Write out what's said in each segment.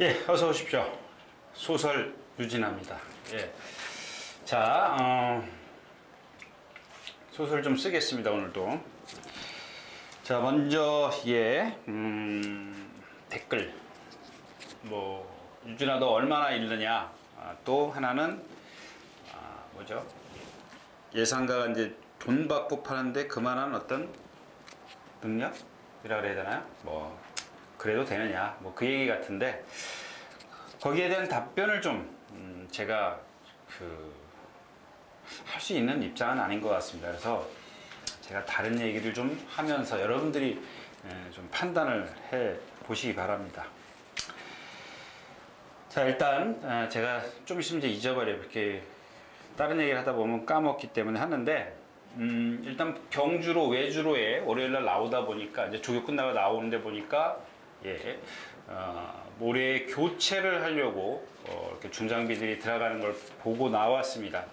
예, 어서 오십시오. 소설 유진아입니다. 예. 자, 소설 좀 쓰겠습니다, 오늘도. 자, 먼저, 댓글. 유진아, 너 얼마나 읽느냐? 또 하나는, 뭐죠? 예상가가 이제 돈 받고 파는데 그만한 어떤 능력이라 그래야 되나요? 그래도 되느냐? 그 얘기 같은데, 거기에 대한 답변을 좀, 제가, 할 수 있는 입장은 아닌 것 같습니다. 그래서 제가 다른 얘기를 좀 하면서 여러분들이 좀 판단을 해 보시기 바랍니다. 자, 일단, 제가 좀 있으면 이제 잊어버려요. 이렇게 다른 얘기를 하다 보면 까먹기 때문에 하는데, 일단 경주로, 외주로에 월요일날 나오다 보니까, 이제 조교 끝나고 나오는데 보니까, 모래 교체를 하려고 이렇게 중장비들이 들어가는 걸 보고 나왔습니다.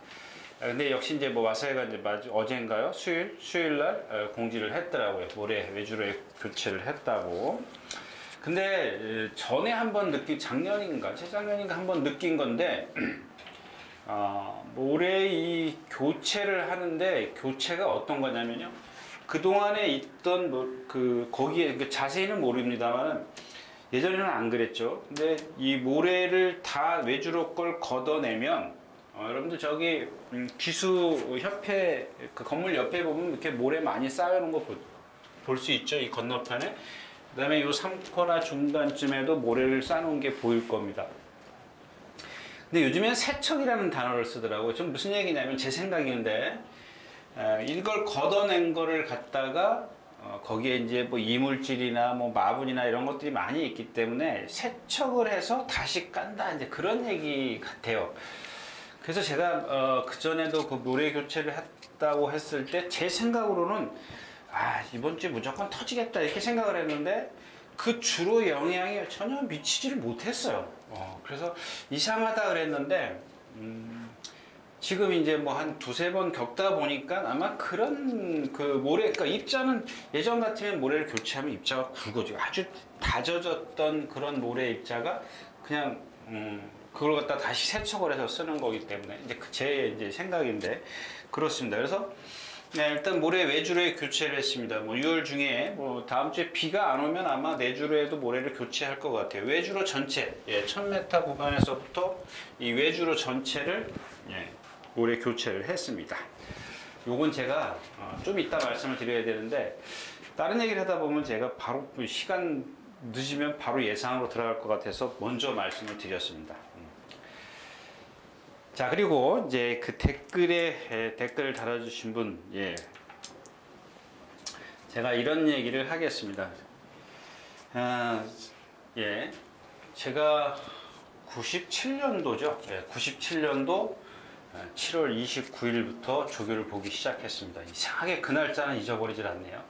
근데 역시 이제 와서가 이제 어제인가요? 수요일날 공지를 했더라고요. 모래 외주로에 교체를 했다고. 근데 전에 한번 작년인가 재작년인가 한번 느낀 건데 모래 이 교체를 하는데 교체가 어떤 거냐면요. 그동안에 있던 거기에 자세히는 모릅니다만은 예전에는 안 그랬죠. 근데 이 모래를 다 외주로 걸 걷어내면 여러분들 저기 기수협회 그 건물 옆에 보면 이렇게 모래 많이 쌓여놓은 거 볼 수 있죠. 이 건너편에. 그 다음에 이 3코나 중간쯤에도 모래를 쌓아놓은 게 보일 겁니다. 근데 요즘엔 세척이라는 단어를 쓰더라고요. 좀 무슨 얘기냐면 제 생각인데 이걸 걷어낸 거를 갖다가 거기에 이제 이물질이나 마분이나 이런 것들이 많이 있기 때문에 세척을 해서 다시 깐다 이제 그런 얘기 같아요. 그래서 제가 그전에도 그 모래 교체를 했다고 했을 때 제 생각으로는 이번 주에 무조건 터지겠다 이렇게 생각을 했는데 그 주로 영향이 전혀 미치지를 못했어요. 그래서 이상하다 그랬는데 지금 이제 한 두세 번 겪다 보니까 아마 그런 모래, 그러니까 입자는 예전 같으면 모래를 교체하면 입자가 굵어지고 아주 다져졌던 그런 모래 입자가 그냥 그걸 갖다 다시 세척을 해서 쓰는 거기 때문에 이제 제 생각인데 그렇습니다. 그래서 일단 모래 외주로에 교체를 했습니다. 6월 중에 다음 주에 비가 안 오면 아마 내주로에도 모래를 교체할 것 같아요. 외주로 전체 1000m 구간에서부터 이 외주로 전체를 모래 교체를 했습니다. 요건 제가 좀 이따 말씀을 드려야 되는데 다른 얘기를 하다 보면 제가 바로 시간 늦으면 바로 예상으로 들어갈 것 같아서 먼저 말씀을 드렸습니다. 자, 그리고 이제 그 댓글을 달아주신 분, 제가 이런 얘기를 하겠습니다. 제가 97년도죠. 97년도 7월 29일부터 조교를 보기 시작했습니다. 이상하게 그 날짜는 잊어버리질 않네요.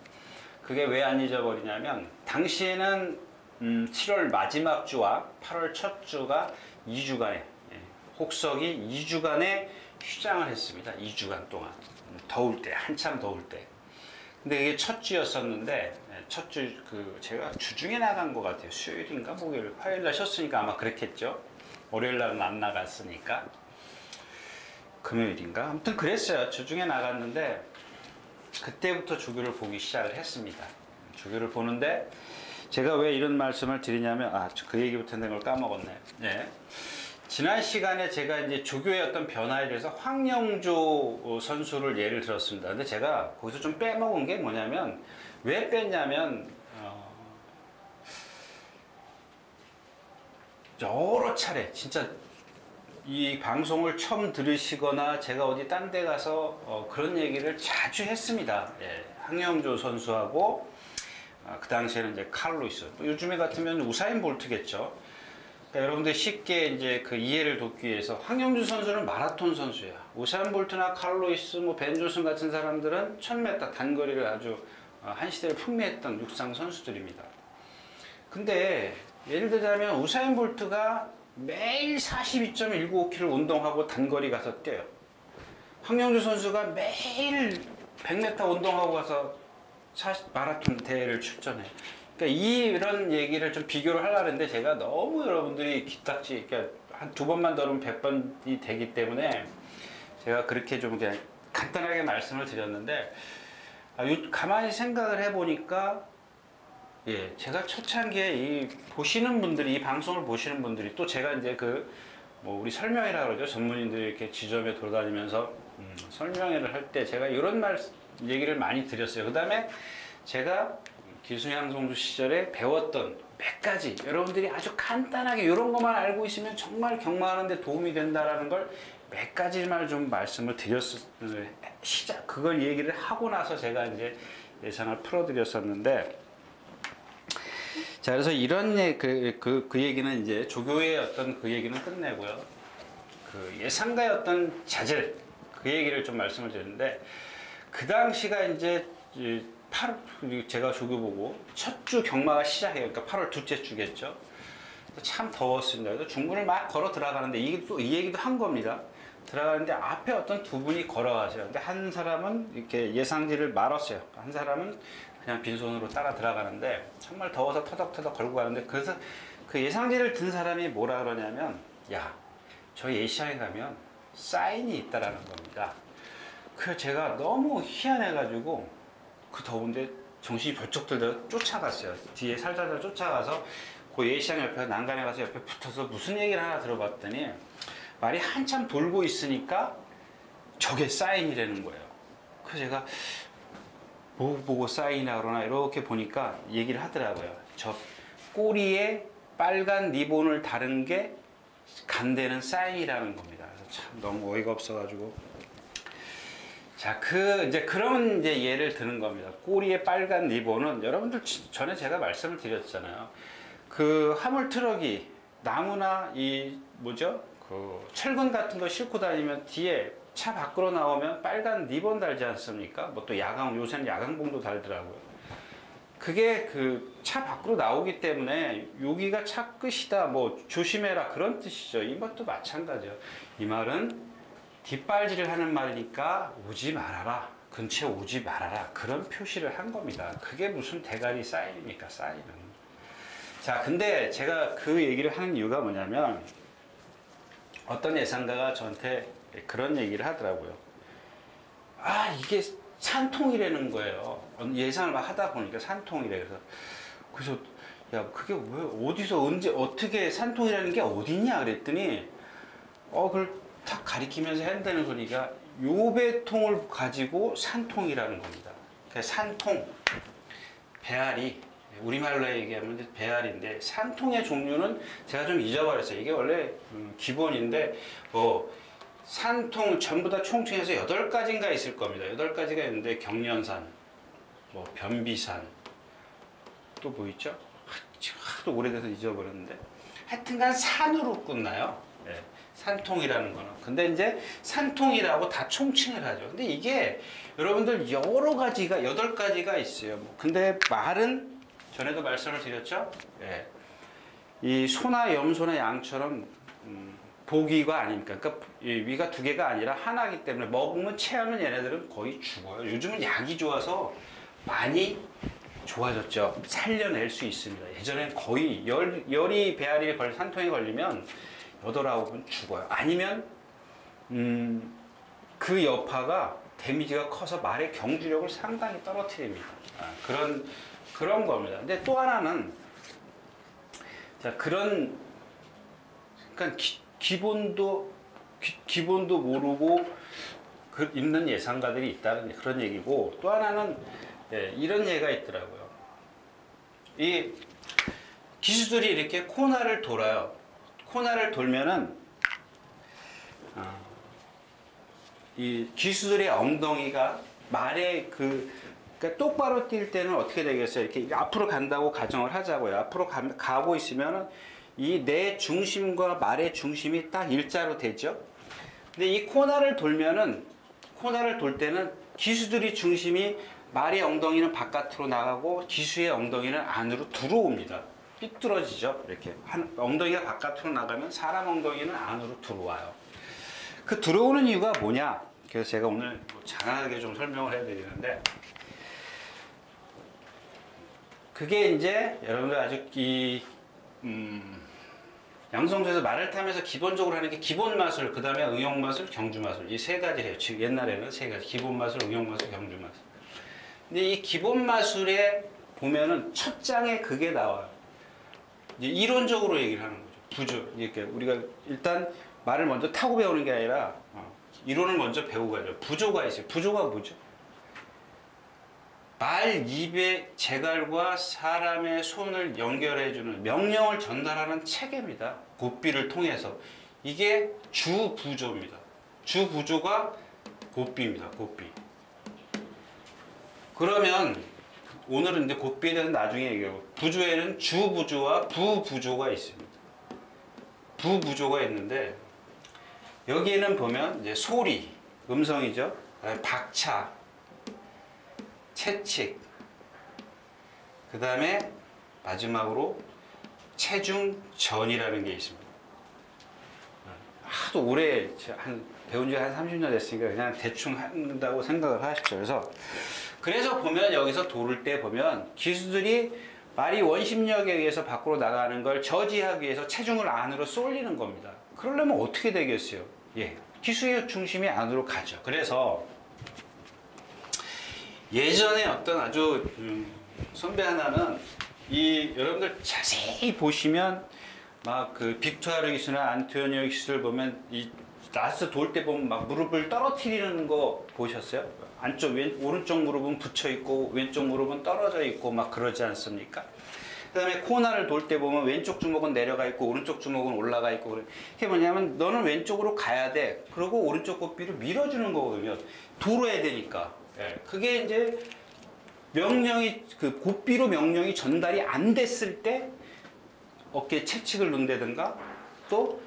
그게 왜 안 잊어버리냐면 당시에는 7월 마지막 주와 8월 첫 주가 2주간에 혹석이 2주간에 휴장을 했습니다. 2주간 동안 더울 때, 한참 더울 때. 근데 이게 첫 주였었는데 첫 주 제가 주중에 나간 것 같아요. 수요일인가 목요일, 화요일날 쉬었으니까 아마 그랬겠죠. 월요일날은 안 나갔으니까 금요일인가 아무튼 그랬어요. 주중에 나갔는데 그때부터 조교를 보기 시작을 했습니다. 조교를 보는데 제가 왜 이런 말씀을 드리냐면 그 얘기부터 낸 걸 까먹었네. 지난 시간에 제가 이제 조교의 어떤 변화에 대해서 황영조 선수를 예를 들었습니다. 근데 제가 거기서 좀 빼먹은 게 뭐냐면 왜 뺐냐면 여러 차례 진짜 이 방송을 처음 들으시거나 제가 어디 딴 데 가서 그런 얘기를 자주 했습니다. 황영조 선수하고 그 당시에는 이제 칼로이스, 요즘에 같으면 우사인 볼트겠죠. 그러니까 여러분들 쉽게 이제 이해를 돕기 위해서 황영주 선수는 마라톤 선수예요. 우사인 볼트나 칼로이스, 벤 존슨 같은 사람들은 1000m 단거리를 아주 한 시대를 풍미했던 육상 선수들입니다. 근데 예를 들자면 우사인 볼트가 매일 42.195km 운동하고 단거리 가서 뛰어요. 황영주 선수가 매일 100m 운동하고 가서 마라톤 대회를 출전해요. 그러니까 이런 얘기를 좀 비교를 하려고 했는데 제가 너무 여러분들이 기딱지, 그러니까 한 2번만 더 하면 100번이 되기 때문에 제가 그렇게 좀 그냥 간단하게 말씀을 드렸는데, 가만히 생각을 해보니까, 예, 제가 초창기에 이 보시는 분들이, 이 방송을 보시는 분들이, 또 제가 이제 우리 설명회라 그러죠. 전문인들이 이렇게 지점에 돌아다니면서 설명회를 할 때 제가 이런 얘기를 많이 드렸어요. 그 다음에 제가 기술향송주 시절에 배웠던 몇 가지, 여러분들이 아주 간단하게 이런 것만 알고 있으면 정말 경마하는데 도움이 된다라는 걸 몇 가지만 좀 말씀을 그걸 얘기를 하고 나서 제가 이제 예상을 풀어드렸었는데, 자, 그래서 이런 그 얘기는 이제 조교의 어떤 그 얘기는 끝내고요. 그 예상가의 어떤 자질, 그 얘기를 좀 말씀을 드렸는데, 그 당시가 이제 8월, 제가 조교 보고 첫 주 경마가 시작해요. 그러니까 8월 둘째 주겠죠. 참 더웠습니다. 그래서 중문을 막 걸어 들어가는데, 이게 또 이 얘기도 한 겁니다. 들어가는데 앞에 어떤 두 분이 걸어가세요. 근데 한 사람은 이렇게 예상지를 말았어요. 한 사람은 그냥 빈손으로 따라 들어가는데, 정말 더워서 터덕터덕 걸고 가는데, 그래서 그 예상지를 든 사람이 뭐라 그러냐면, 야, 저 예시장에 가면 사인이 있다라는 겁니다. 그래서 제가 너무 희한해가지고 그 더운데 정신이 벌쩍 들다가 쫓아갔어요. 뒤에 살살살 쫓아가서 그 예시장 옆에 난간에 가서 옆에 붙어서 무슨 얘기를 하나 들어봤더니, 말이 한참 돌고 있으니까 저게 사인이라는 거예요. 그래서 제가 뭐 보고 사인이나 그러나 이렇게 보니까 얘기를 하더라고요. 저 꼬리에 빨간 리본을 다른 게 간대는 사인이라는 겁니다. 그래서 참 너무 어이가 없어가지고. 자, 이제 그런 이제 예를 드는 겁니다. 꼬리에 빨간 리본은 여러분들 전에 제가 말씀을 드렸잖아요. 그 화물 트럭이 나무나 그 철근 같은 거 싣고 다니면 뒤에 차 밖으로 나오면 빨간 리본 달지 않습니까? 뭐 또 요새는 야광봉도 달더라고요. 그게 그 차 밖으로 나오기 때문에 여기가 차 끝이다, 뭐 조심해라, 그런 뜻이죠. 이것도 마찬가지예요. 이 말은 뒷발질을 하는 말이니까 오지 말아라, 근처에 오지 말아라, 그런 표시를 한 겁니다. 그게 무슨 대가리 사인입니까, 사인은. 자, 근데 제가 그 얘기를 하는 이유가 뭐냐면, 어떤 예상가가 저한테 그런 얘기를 하더라고요. 이게 산통이라는 거예요. 예상을 막 하다 보니까 산통이래. 그래서 야, 그게 왜, 어디서, 언제, 어떻게 산통이라는 게 어딨냐 그랬더니, 그걸 탁 가리키면서 한다는 소리가, 요배통을 가지고 산통이라는 겁니다. 그러니까 산통, 배앓이, 우리말로 얘기하면 이제 배앓이인데, 산통의 종류는 제가 좀 잊어버렸어요. 이게 원래 기본인데, 산통 전부 다 총칭해서 8가지인가 있을 겁니다. 8가지가 있는데, 경련산, 변비산, 또 뭐 있죠? 하도 오래돼서 잊어버렸는데, 하여튼간 산으로 끝나요. 네, 산통이라는 거는. 근데 이제 산통이라고 다 총칭을 하죠. 근데 이게 여러분들 여러 가지가, 8가지가 있어요. 근데 말은 전에도 말씀을 드렸죠. 네. 이 소나 염소나 양처럼 복위가 아닙니까? 그러니까 위가 2개가 아니라 하나이기 때문에 먹으면 체하면 얘네들은 거의 죽어요. 요즘은 약이 좋아서 많이 좋아졌죠. 살려낼 수 있습니다. 예전엔 거의 열이 배앓이에 산통에 걸리면 8, 9은 죽어요. 아니면 그 여파가 데미지가 커서 말의 경주력을 상당히 떨어뜨립니다. 그런 겁니다. 근데 또 하나는, 자, 그러니까 기본도 모르고 있는 예상가들이 있다는 그런 얘기고, 또 하나는 이런 예가 있더라고요. 이 기수들이 이렇게 코너를 돌아요. 코너를 돌면은 이 기수들의 엉덩이가 말의 그러니까 똑바로 뛸 때는 어떻게 되겠어요? 이렇게 앞으로 간다고 가정을 하자고요. 앞으로 가고 있으면 이 내 중심과 말의 중심이 딱 일자로 되죠. 근데 이 코너를 돌 때는 기수들이 중심이, 말의 엉덩이는 바깥으로 나가고 기수의 엉덩이는 안으로 들어옵니다. 삐뚤어지죠. 이렇게 엉덩이가 바깥으로 나가면 사람 엉덩이는 안으로 들어와요. 그 들어오는 이유가 뭐냐? 그래서 제가 오늘 장황하게 좀 설명을 해드리는데, 그게 이제 여러분들 아주 양성소에서 말을 타면서 기본적으로 하는 게 기본 마술, 그 다음에 응용 마술, 경주 마술, 이 세 가지 해요. 지금 옛날에는 세 가지: 기본 마술, 응용 마술, 경주 마술. 근데 이 기본 마술에 보면은 첫 장에 그게 나와요. 이제 이론적으로 얘기를 하는 거죠. 부조. 이렇게 우리가 일단 말을 먼저 타고 배우는 게 아니라 이론을 먼저 배우고 가죠. 부조가 있어요. 부조가 뭐죠? 말, 입의 재갈과 사람의 손을 연결해주는 명령을 전달하는 체계입니다. 곱비를 통해서. 이게 주부조입니다. 주부조가 곱비입니다. 곱비. 그러면 오늘은 이제 곱비에 대해서 나중에 얘기하고, 부조에는 주부조와 부부조가 있습니다. 부부조가 있는데 여기에는 보면 이제 소리, 음성이죠. 박차, 채칙, 그 다음에 마지막으로 체중전이라는 게 있습니다. 하도 오래 배운 지 한 30년 됐으니까 그냥 대충 한다고 생각을 하십시오. 그래서 보면 여기서 도를 때 보면 기수들이 말이 원심력에 의해서 밖으로 나가는 걸 저지하기 위해서 체중을 안으로 쏠리는 겁니다. 그러려면 어떻게 되겠어요? 예, 기수의 중심이 안으로 가죠. 그래서 예전에 어떤 아주 선배 하나는 여러분들 자세히 보시면 막 그 빅토르 기수나 안토니오 기수를 보면 이 나스 돌 때 보면 막 무릎을 떨어뜨리는 거 보셨어요? 오른쪽 무릎은 붙여 있고 왼쪽 무릎은 떨어져 있고 막 그러지 않습니까? 그 다음에 코너를 돌 때 보면 왼쪽 주먹은 내려가 있고 오른쪽 주먹은 올라가 있고 그래. 그게 뭐냐면 너는 왼쪽으로 가야 돼. 그리고 오른쪽 곱비를 밀어주는 거거든요. 돌아야 되니까. 예. 그게 이제 그 곱비로 명령이 전달이 안 됐을 때 어깨에 채찍을 넣는다든가 또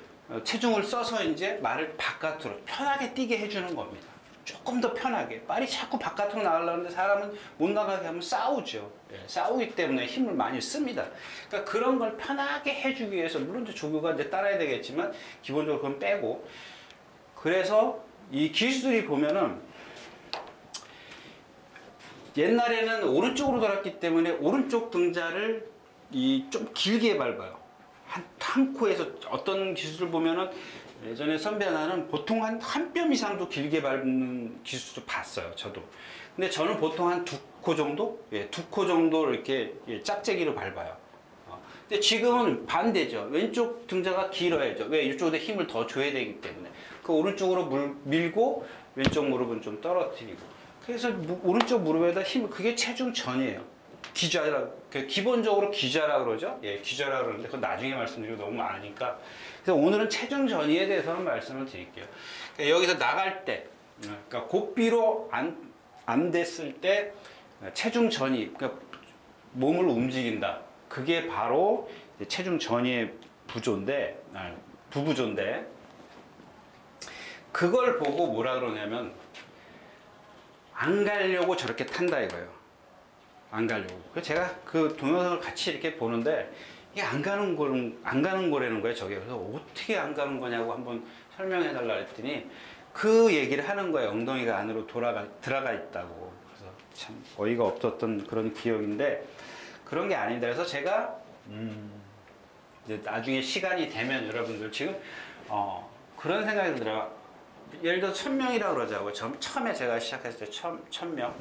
체중을 써서 이제 말을 바깥으로 편하게 뛰게 해주는 겁니다. 조금 더 편하게. 말이 자꾸 바깥으로 나가려는데 사람은 못 나가게 하면 싸우죠. 예, 싸우기 때문에 힘을 많이 씁니다. 그러니까 그런 걸 편하게 해주기 위해서, 물론 이제 조교가 이제 따라야 되겠지만 기본적으로 그건 빼고. 그래서 이 기수들이 보면은 옛날에는 오른쪽으로 돌았기 때문에 오른쪽 등자를 좀 길게 밟아요. 한 코에서 어떤 기수를 보면은 예전에 선배 하나는 보통 한 뼘 이상도 길게 밟는 기수도 봤어요. 저도. 근데 저는 보통 한 2코 정도? 예, 2코 정도 이렇게 짝재기로 밟아요. 근데 지금은 반대죠. 왼쪽 등자가 길어야죠. 왜? 이쪽에 힘을 더 줘야 되기 때문에. 그 오른쪽으로 밀고 왼쪽 무릎은 좀 떨어뜨리고. 그래서 오른쪽 무릎에다 힘을, 그게 체중전이에요. 기본적으로 기좌라 그러죠. 예, 기좌라 그러는데 그건 나중에 말씀드리고 너무 많으니까. 그래서 오늘은 체중 전이에 대해서는 말씀을 드릴게요. 그러니까 여기서 나갈 때, 그러니까 곱비로 안 됐을 때 체중 전이, 그러니까 몸을 움직인다. 그게 바로 체중 전이의 부부조인데, 그걸 보고 뭐라 그러냐면 안 가려고 저렇게 탄다 이거예요. 안 가려고. 그래서 제가 그 동영상을 같이 이렇게 보는데 이게 안 가는 거라는 거예요, 저게. 그래서 어떻게 안 가는 거냐고 한번 설명해 달라 했더니 그 얘기를 하는 거예요. 엉덩이가 안으로 들어가 있다고. 그래서 참 어이가 없었던 그런 기억인데 그런 게 아닌데. 그래서 제가 이제 나중에 시간이 되면 여러분들 지금 그런 생각이 들어요. 예를 들어 1000명이라고 그러자고. 처음에 제가 시작했을 때 1000명.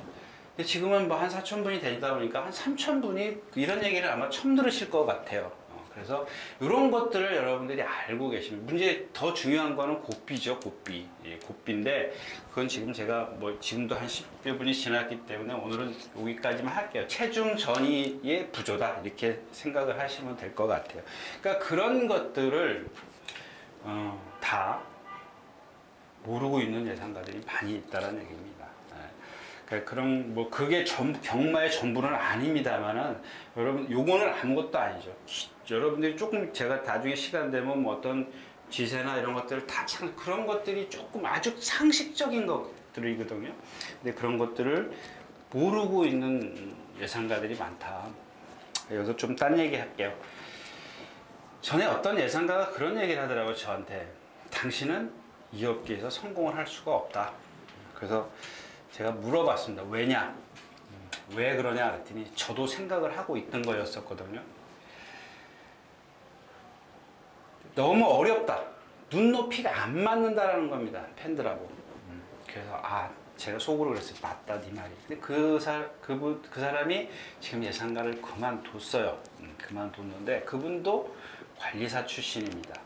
근데 지금은 뭐 한 4000분이 되다 보니까 한 3000분이 이런 얘기를 아마 처음 들으실 것 같아요. 그래서 이런 것들을 여러분들이 알고 계시면, 문제 더 중요한 거는 곱비죠. 곱비. 예, 곱비인데 그건 지금 제가 지금도 한 10여 분이 지났기 때문에 오늘은 여기까지만 할게요. 체중 전이의 부조다, 이렇게 생각을 하시면 될 것 같아요. 그러니까 그런 것들을 다 모르고 있는 예상가들이 많이 있다는 얘기입니다. 그런 그게 경마의 전부는 아닙니다만은, 여러분 요거는 아무것도 아니죠. 여러분들이 조금, 제가 나중에 시간 되면 어떤 지세나 이런 것들 다 참 그런 것들이 조금 아주 상식적인 것들이거든요. 근데 그런 것들을 모르고 있는 예상가들이 많다. 여기서 좀 딴 얘기 할게요. 전에 어떤 예상가가 그런 얘기를 하더라고요, 저한테. 당신은 이 업계에서 성공을 할 수가 없다. 그래서 제가 물어봤습니다. 왜냐? 왜 그러냐 그랬더니 저도 생각을 하고 있던 거였었거든요. 너무 어렵다. 눈높이가 안 맞는다라는 겁니다. 팬들하고. 그래서 제가 속으로 그랬어요. 맞다 네 말이. 근데 그 사람이 지금 예상가를 그만뒀어요. 그만뒀는데 그분도 관리사 출신입니다.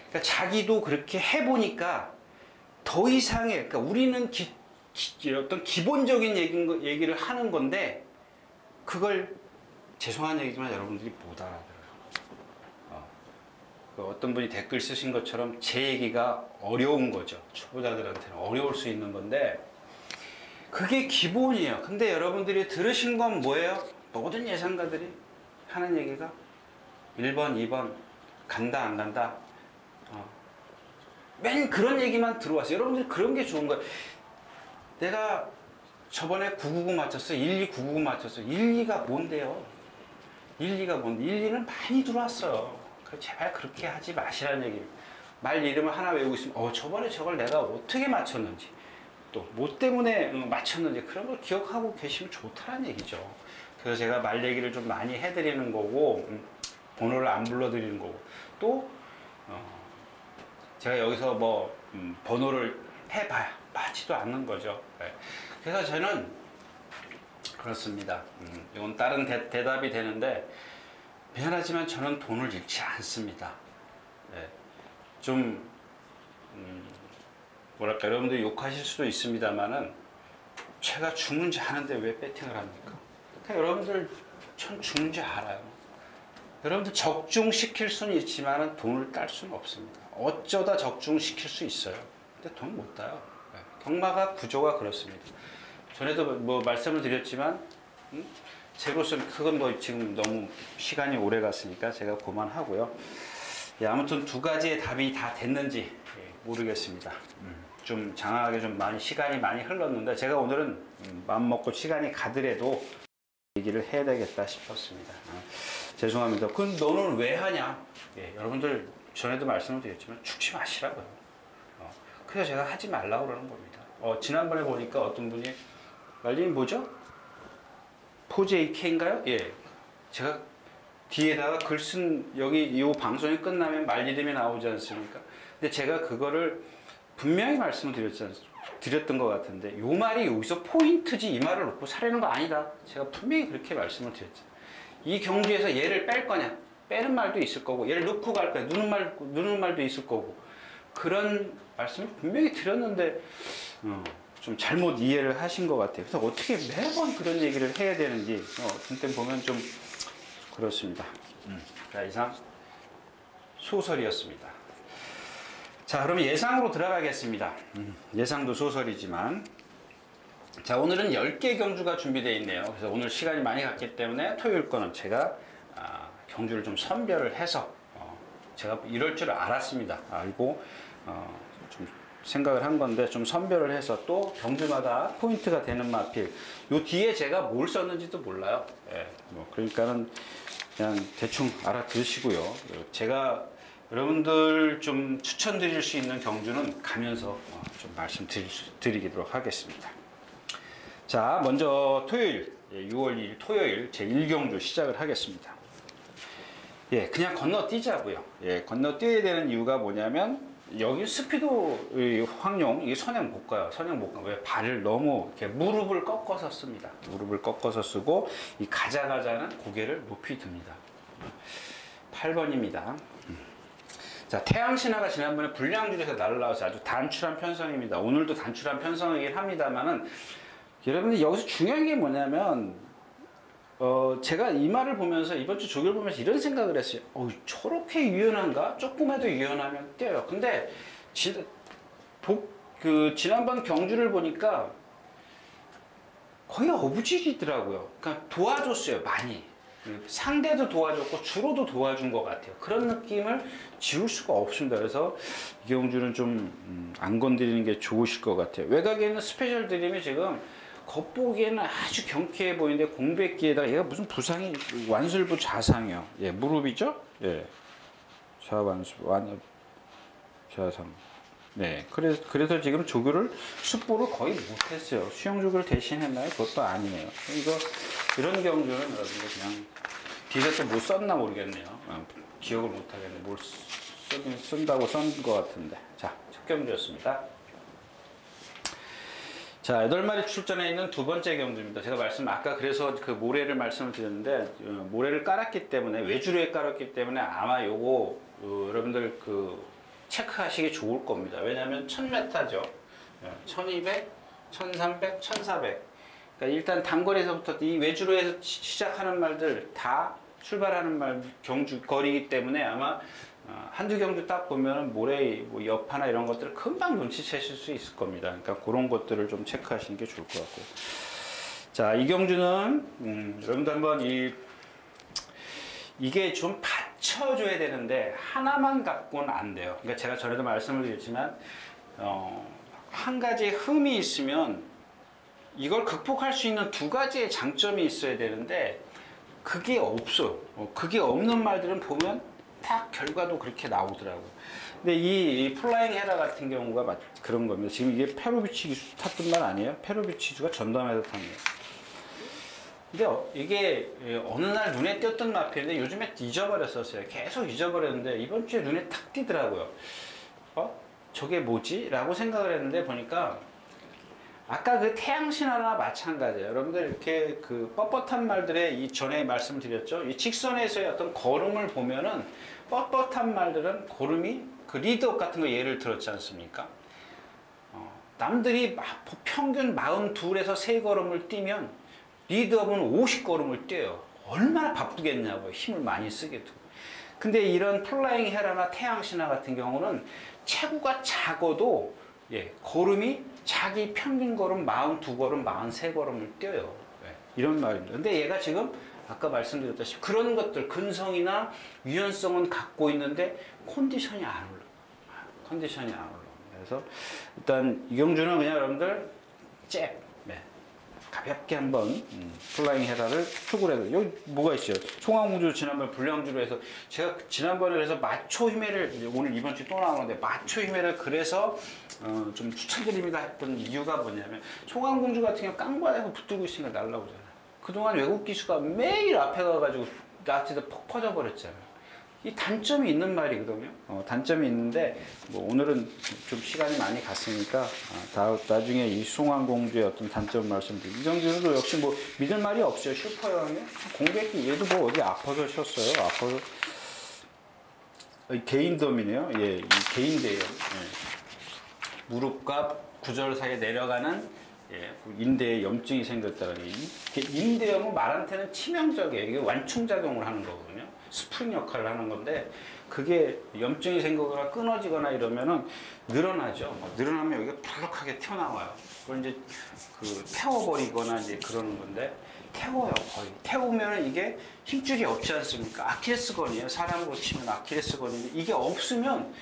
그러니까 자기도 그렇게 해보니까 더 이상의, 그러니까 우리는 어떤 기본적인 얘기를 하는 건데 그걸 죄송한 얘기지만 여러분들이 못 알아들어요. 어떤 분이 댓글 쓰신 것처럼 제 얘기가 어려운 거죠. 초보자들한테는 어려울 수 있는 건데 그게 기본이에요. 근데 여러분들이 들으신 건 뭐예요? 모든 예상가들이 하는 얘기가 1번, 2번 간다 안 간다. 맨 그런 얘기만 들어왔어요. 여러분들이 그런 게 좋은 거예요. 내가 저번에 999 맞췄어. 12 999 맞췄어. 12가 뭔데요? 12가 뭔데? 12는 많이 들어왔어요. 제발 그렇게 하지 마시라는 얘기예요. 말 이름을 하나 외우고 있으면 저번에 저걸 내가 어떻게 맞췄는지 또 뭐 때문에 맞췄는지 그런 걸 기억하고 계시면 좋다는 얘기죠. 그래서 제가 말 얘기를 좀 많이 해드리는 거고 번호를 안 불러드리는 거고 또 제가 여기서 뭐 번호를 해봐야 맞지도 않는 거죠. 네. 그래서 저는 그렇습니다. 이건 다른 대답이 되는데 미안하지만 저는 돈을 잃지 않습니다. 네. 좀 뭐랄까 여러분들 욕하실 수도 있습니다만은 제가 죽는지 아는데 왜 배팅을 합니까? 그러니까 여러분들 전 죽는지 알아요. 여러분들 적중시킬 수는 있지만은 돈을 딸 수는 없습니다. 어쩌다 적중시킬 수 있어요. 근데 돈 못 따요. 네. 경마가 구조가 그렇습니다. 전에도 뭐 말씀을 드렸지만 제로서는 그건 뭐 지금 너무 시간이 오래 갔으니까 제가 그만하고요. 예, 아무튼 두 가지의 답이 다 됐는지 모르겠습니다. 좀 장황하게 좀 시간이 많이 흘렀는데 제가 오늘은 마음 먹고 시간이 가더라도 얘기를 해야 되겠다 싶었습니다. 죄송합니다. 그럼 너는 왜 하냐? 예, 여러분들 전에도 말씀을 드렸지만 죽지 마시라고요. 그래서 제가 하지 말라고 그러는 겁니다. 지난번에 보니까 어떤 분이 말님 뭐죠? 포제이케인가요? 예. 제가 뒤에다가 글 쓴 여기 이 방송이 끝나면 말 이름이 나오지 않습니까? 근데 제가 그거를 분명히 말씀을 드렸던 것 같은데 요 말이 여기서 포인트지 이 말을 놓고 사려는 거 아니다. 제가 분명히 그렇게 말씀을 드렸죠. 이 경주에서 얘를 뺄 거냐? 빼는 말도 있을 거고 얘를 넣고 갈 거냐? 누는 말도 있을 거고 그런 말씀을 분명히 드렸는데 좀 잘못 이해를 하신 것 같아요. 그래서 어떻게 매번 그런 얘기를 해야 되는지 어떤 때 보면 좀 그렇습니다. 자, 이상 소설이었습니다. 자, 그럼 예상으로 들어가겠습니다. 예상도 소설이지만 자, 오늘은 10개 경주가 준비되어 있네요. 그래서 오늘 시간이 많이 갔기 때문에 토요일 거는 제가 경주를 좀 선별을 해서 제가 이럴 줄 알았습니다. 알고 좀 생각을 한 건데 좀 선별을 해서 또 경주마다 포인트가 되는 마필 요 뒤에 제가 뭘 썼는지도 몰라요. 예, 뭐 그러니까는 그냥 대충 알아들으시고요. 제가 여러분들 좀 추천드릴 수 있는 경주는 가면서 좀 말씀드리도록 하겠습니다. 자, 먼저 토요일 6월 2일 토요일 제1경주 시작을 하겠습니다. 예, 그냥 건너뛰자고요. 예, 건너뛰어야 되는 이유가 뭐냐면 여기 스피도 황룡 이게 선행 못 가요. 선행 못 가. 왜 발을 너무 이렇게 무릎을 꺾어서 씁니다. 무릎을 꺾어서 쓰고 이 가자는 고개를 높이 듭니다. 8번입니다. 자, 태양신화가 지난번에 불량줄에서 날라와서 아주 단출한 편성입니다. 오늘도 단출한 편성이긴 합니다만은 여러분들 여기서 중요한 게 뭐냐면 제가 이 말을 보면서 이번 주 조교를 보면서 이런 생각을 했어요. 저렇게 유연한가? 조금해도 유연하면 뛰어요. 근데 지난번 경주를 보니까 거의 어부질이더라고요. 그러니까 도와줬어요, 많이. 상대도 도와줬고 주로도 도와준 것 같아요. 그런 느낌을 지울 수가 없습니다. 그래서 이 경주는 좀 안 건드리는 게 좋으실 것 같아요. 외곽에 있는 스페셜 드림이 지금 겉보기에는 아주 경쾌해 보이는데 공백기에다가 얘가 무슨 부상이 완술부 좌상이요. 예, 무릎이죠? 예. 좌완술 좌상. 네, 그래서 지금 조교를 숙부를 거의 못했어요. 수영 조교를 대신 했나요? 그것도 아니네요. 이런 경주는 여러분들 그냥 디저트 못 썼나 모르겠네요. 기억을 못 하겠네. 뭘 쓴다고 쓴 것 같은데. 자, 첫 경주였습니다. 자, 8마리 출전해 있는 두 번째 경주입니다. 제가 아까 그래서 그 모래를 말씀을 드렸는데, 모래를 깔았기 때문에, 외주로에 깔았기 때문에 아마 요거, 여러분들 체크하시기 좋을 겁니다. 왜냐하면 1000m죠. 1200, 1300, 1400. 그러니까 일단 단거리에서부터 이 외주로에서 시작하는 말들 다 출발하는 말 경주 거리이기 때문에 아마 한두 경주 딱 보면 모래 뭐 여파나 이런 것들을 금방 눈치채실 수 있을 겁니다. 그러니까 그런 것들을 좀 체크하시는 게 좋을 것 같고. 자, 이 경주는 여러분들 한번 이게 좀 받쳐줘야 되는데 하나만 갖고는 안 돼요. 그러니까 제가 전에도 말씀을 드렸지만 한 가지 흠이 있으면 이걸 극복할 수 있는 두 가지의 장점이 있어야 되는데 그게 없어. 그게 없는 말들은 보면 딱 결과도 그렇게 나오더라고요. 근데 이 플라잉 헤라 같은 경우가 그런 겁니다. 지금 이게 페로비치 기수 탔던 말 아니에요? 페로비치 기수가 전담해서 탔네요. 근데 이게 어느 날 눈에 띄었던 마필인데 요즘에 잊어버렸었어요. 계속 잊어버렸는데 이번 주에 눈에 탁 띄더라고요. 저게 뭐지? 라고 생각을 했는데 보니까 아까 그 태양신화나 마찬가지예요. 여러분들 이렇게 뻣뻣한 말들의 이 전에 말씀을 드렸죠. 이 직선에서의 어떤 걸음을 보면은 뻣뻣한 말들은 걸음이 리드업 같은 거 예를 들었지 않습니까? 남들이 평균 42에서 3걸음을 뛰면 리드업은 50걸음을 뛰어요. 얼마나 바쁘겠냐고요. 힘을 많이 쓰게 두고. 근데 이런 플라잉 헤라나 태양신화 같은 경우는 체구가 작아도 걸음이 자기 평균 걸음 42걸음, 43걸음을 뛰어요. 이런 말입니다. 근데 얘가 지금 아까 말씀드렸다시피 그런 것들, 근성이나 유연성은 갖고 있는데 컨디션이 안 올라. 컨디션이 안 올라. 그래서 일단 이경주는 그냥 여러분들 가볍게 한번 플라잉 헤라를 추구를 해서 여기 뭐가 있어요? 송황공주 지난번 불량주로 해서 제가 지난번에 그래서 마초 히메를 오늘 이번 주 또 나오는데 마초 히메를 그래서 좀 추천드립니다 했던 이유가 뭐냐면 송황공주 같은 경우 깡관에서 붙들고 있으니까 날라오잖아요. 그동안 외국 기수가 매일 앞에 가가지고 나한테도 퍽 퍼져버렸잖아요. 이 단점이 있는 말이거든요. 단점이 있는데 뭐 오늘은 좀 시간이 많이 갔으니까 나중에 이 송황공주의 어떤 단점 말씀드리고 이정진도 역시 뭐 믿을 말이 없어요. 슈퍼형이 공백기 얘도 뭐 어디 아파서 쉬었어요. 아파서 개인덤이네요. 이 개인대예요. 무릎과 구절 사이에 내려가는 인대에 염증이 생겼다는 인대염은 말한테는 치명적이에요. 이게 완충작용을 하는 거거든요. 스프링 역할을 하는 건데 그게 염증이 생기거나 끊어지거나 이러면은 늘어나죠. 늘어나면 여기가 불룩하게 튀어나와요. 그걸 이제 태워버리거나 이제 그러는 건데 태워요 거의. 태우면은 이게 힘줄이 없지 않습니까? 아킬레스건이에요. 사람으로 치면 아킬레스건인데 이게 없으면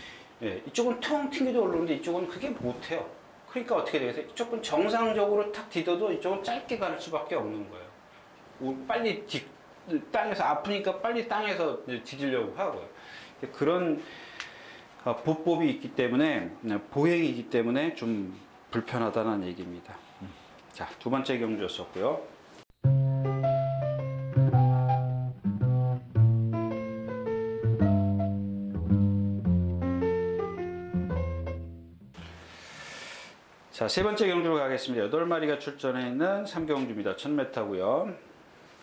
이쪽은 텅 튕겨져 올라오는데 이쪽은 그게 못해요. 그러니까 어떻게 되겠어요? 이쪽은 정상적으로 탁 디뎌도 이쪽은 짧게 갈 수밖에 없는 거예요. 빨리 땅에서 아프니까 빨리 땅에서 디디려고 하고요. 그런 보법이 있기 때문에 보행이기 때문에 좀 불편하다는 얘기입니다. 자, 두 번째 경주였었고요. 자, 세 번째 경주로 가겠습니다. 8마리가 출전해 있는 3경주입니다. 1000m고요.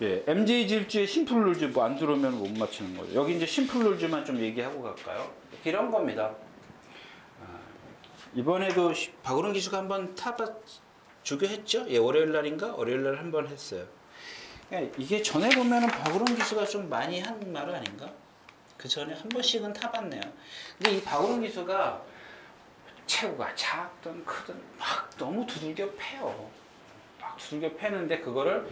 MJ 질주의 심플 룰즈 뭐 안 들어오면 못 맞추는 거죠. 여기 이제 심플 룰즈만 좀 얘기하고 갈까요? 이런 겁니다. 이번에도 박우른 기수가 한번 조교했죠? 월요일 날인가? 월요일 날 한번 했어요. 이게 전에 보면은 박우른 기수가 좀 많이 한 말 아닌가? 그 전에 한 번씩은 타봤네요. 근데 이 박우른 기수가 체구가 작든 크든 막 너무 두들겨 패요. 막 두들겨 패는데 그거를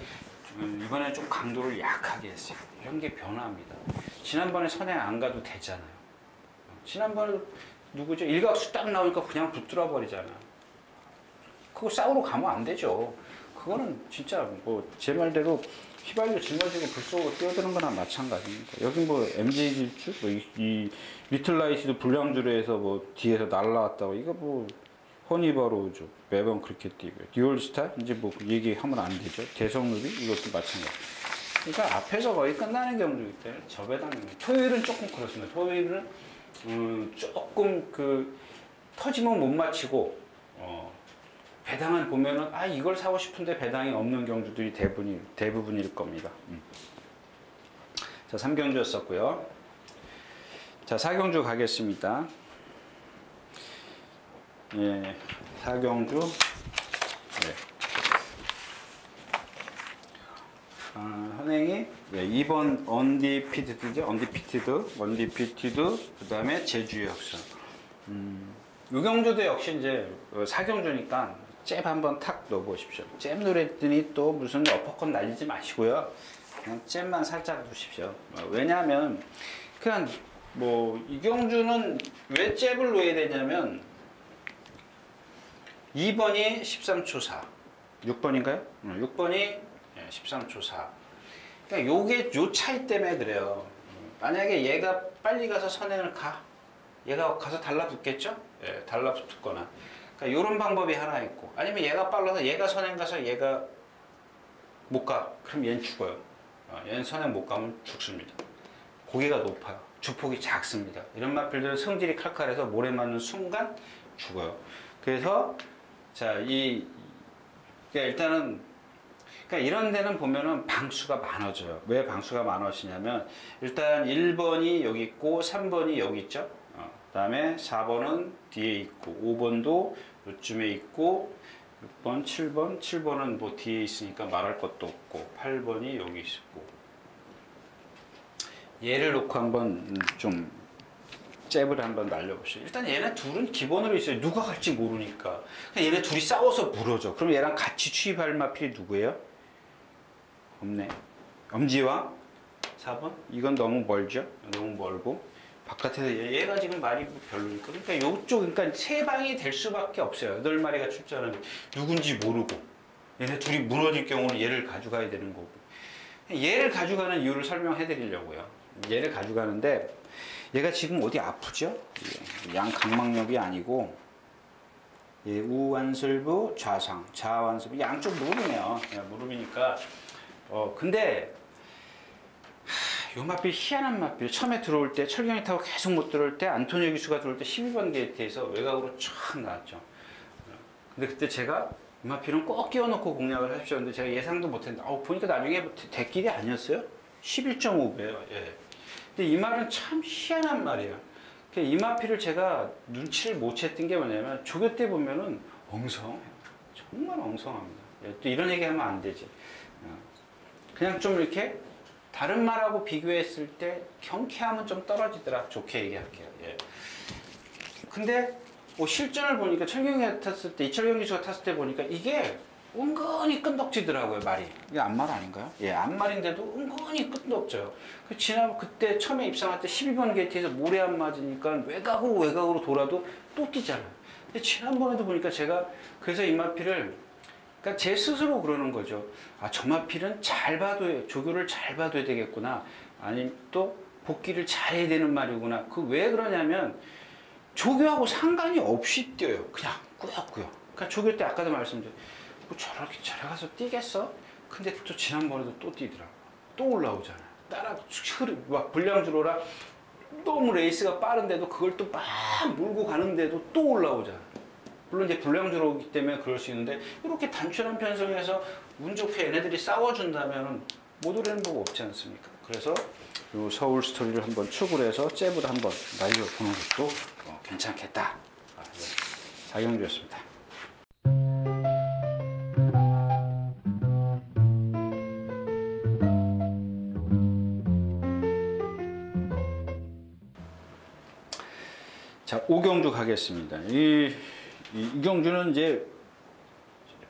이번에 좀 강도를 약하게 했어요. 이런 게 변화입니다. 지난번에 선행 안 가도 되잖아요. 지난번에 누구죠? 일각수 딱 나오니까 그냥 붙들어 버리잖아. 그거 싸우러 가면 안 되죠. 그거는 진짜 뭐 제 말대로 휘발유 짊어지고 불 쏘고 뛰어드는 거나 마찬가지입니다. 여기 뭐 MG 질주, 뭐 이 리틀 라이트도 불량주로 해서 뭐 뒤에서 날라왔다고 이거 뭐 허니버로우죠. 매번 그렇게 뛰고요. 듀얼스타 이제 뭐 얘기하면 안 되죠. 대성루비 이것도 마찬가지. 그러니까 앞에서 거의 끝나는 경우이기 때문에 저 배당은 토요일은 조금 그렇습니다. 토요일은 조금 그 터지면 못 맞히고 배당은 보면은 아 이걸 사고 싶은데 배당이 없는 경주들이 대부분일 겁니다. 자 3경주였었고요. 자 4경주 가겠습니다. 예, 4경주. 네. 현행이 예, 2번 언디피티드죠. 언디피티드 그 다음에 제주의 역사. 이 경주도 역시 이제 4경주니까 잽 한번 탁 넣어보십시오. 잽 노랬더니 또 무슨 어퍼컷 날리지 마시고요. 그냥 잽만 살짝 놓으십시오. 왜냐하면 그냥 뭐 이 경주는 왜 잽을 놓아야 되냐면 2번이 13초 4, 6번인가요? 6번이 13초 4. 그러니까 요게 요 차이 때문에 그래요. 만약에 얘가 빨리 가서 선행을 가, 얘가 가서 달라붙겠죠? 예, 달라붙거나. 그러니까 요런 방법이 하나 있고, 아니면 얘가 빨라서 얘가 선행 가서 얘가 못 가, 그럼 얘는 죽어요. 얘는 선행 못 가면 죽습니다. 고기가 높아요. 주폭이 작습니다. 이런 마필들은 성질이 칼칼해서 모래 맞는 순간 죽어요. 그래서 자, 그러니까 일단은 그러니까 이런 데는 보면은 방수가 많아져요. 왜 방수가 많아지냐면 일단 1번이 여기 있고 3번이 여기 있죠. 그 다음에 4번은 뒤에 있고 5번도 요쯤에 있고 6번, 7번은 뭐 뒤에 있으니까 말할 것도 없고 8번이 여기 있고 얘를 놓고 한번 좀 잽을 한번 날려보시죠. 일단 얘네 둘은 기본으로 있어요. 누가 갈지 모르니까. 얘네 둘이 싸워서 물어져. 그럼 얘랑 같이 취입할 마필이 누구예요? 없네. 엄지와 4번? 이건 너무 멀죠? 너무 멀고. 바깥에서 얘가 지금 말이 별로니까. 그러니까 요쪽, 그러니까 세 방이 될 수밖에 없어요. 8마리가 출전하는데 누군지 모르고. 얘네 둘이 무너질 경우는 얘를 가져가야 되는 거고. 얘를 가져가는 이유를 설명해 드리려고요. 얘를 가져가는데 얘가 지금 어디 아프죠? 양각막력이 아니고 우완술부 좌상, 좌완술부 양쪽 무릎이네요. 무릎이니까 근데 요 마필 희한한 마필. 처음에 들어올 때 철경이 타고 계속 못 들어올 때 안토니오 기수가 들어올 때 12번 게이트에서 외곽으로 촥 나왔죠. 근데 그때 제가 이 마필은 꼭 끼워놓고 공략을 하십시오. 근데 제가 예상도 못했는데 보니까 나중에 대길이 아니었어요? 11.5배요. 예. 근데 이 말은 참 희한한 말이에요. 이 마필을 제가 눈치를 못 챘던 게 뭐냐면 조교 때 보면은 엉성해요. 정말 엉성합니다. 예, 또 이런 얘기하면 안 되지. 그냥 좀 이렇게 다른 말하고 비교했을 때 경쾌함은 좀 떨어지더라. 좋게 얘기할게요. 예. 근데 실전을 보니까 철경이가 탔을 때, 이철경 기수가 탔을 때 보니까 이게 은근히 끈덕지더라고요, 말이. 이게 안말 아닌가요? 예, 안말인데도 은근히 끈덕져요. 그때 처음에 입상할 때 12번 게이트에서 모래 안 맞으니까 외곽으로 돌아도 또 뛰잖아요. 근데 지난번에도 보니까 제가 그래서 이 마필을, 그러니까 제 스스로 그러는 거죠. 저 마필은 잘 봐둬야, 조교를 잘 봐둬야 되겠구나. 아니면 또 복귀를 잘해야 되는 말이구나. 왜 그러냐면 조교하고 상관이 없이 뛰어요. 그냥 꾸역꾸역. 그러니까 조교 때 아까도 말씀드렸죠. 저렇게 저래 가서 뛰겠어? 근데 또 지난번에도 또 뛰더라고. 또 올라오잖아요. 막 불량주로라 너무 레이스가 빠른데도 그걸 또 막 몰고 가는데도 또 올라오잖아요. 물론 이제 불량주로기 때문에 그럴 수 있는데 이렇게 단순한 편성에서 운 좋게 얘네들이 싸워준다면 못 오르는 법 없지 않습니까? 그래서 이 서울 스토리를 한번 축을 해서 잽을 한번 날려보는 것도 괜찮겠다. 사경주였습니다. 자, 5경주 가겠습니다. 이 경주는 이제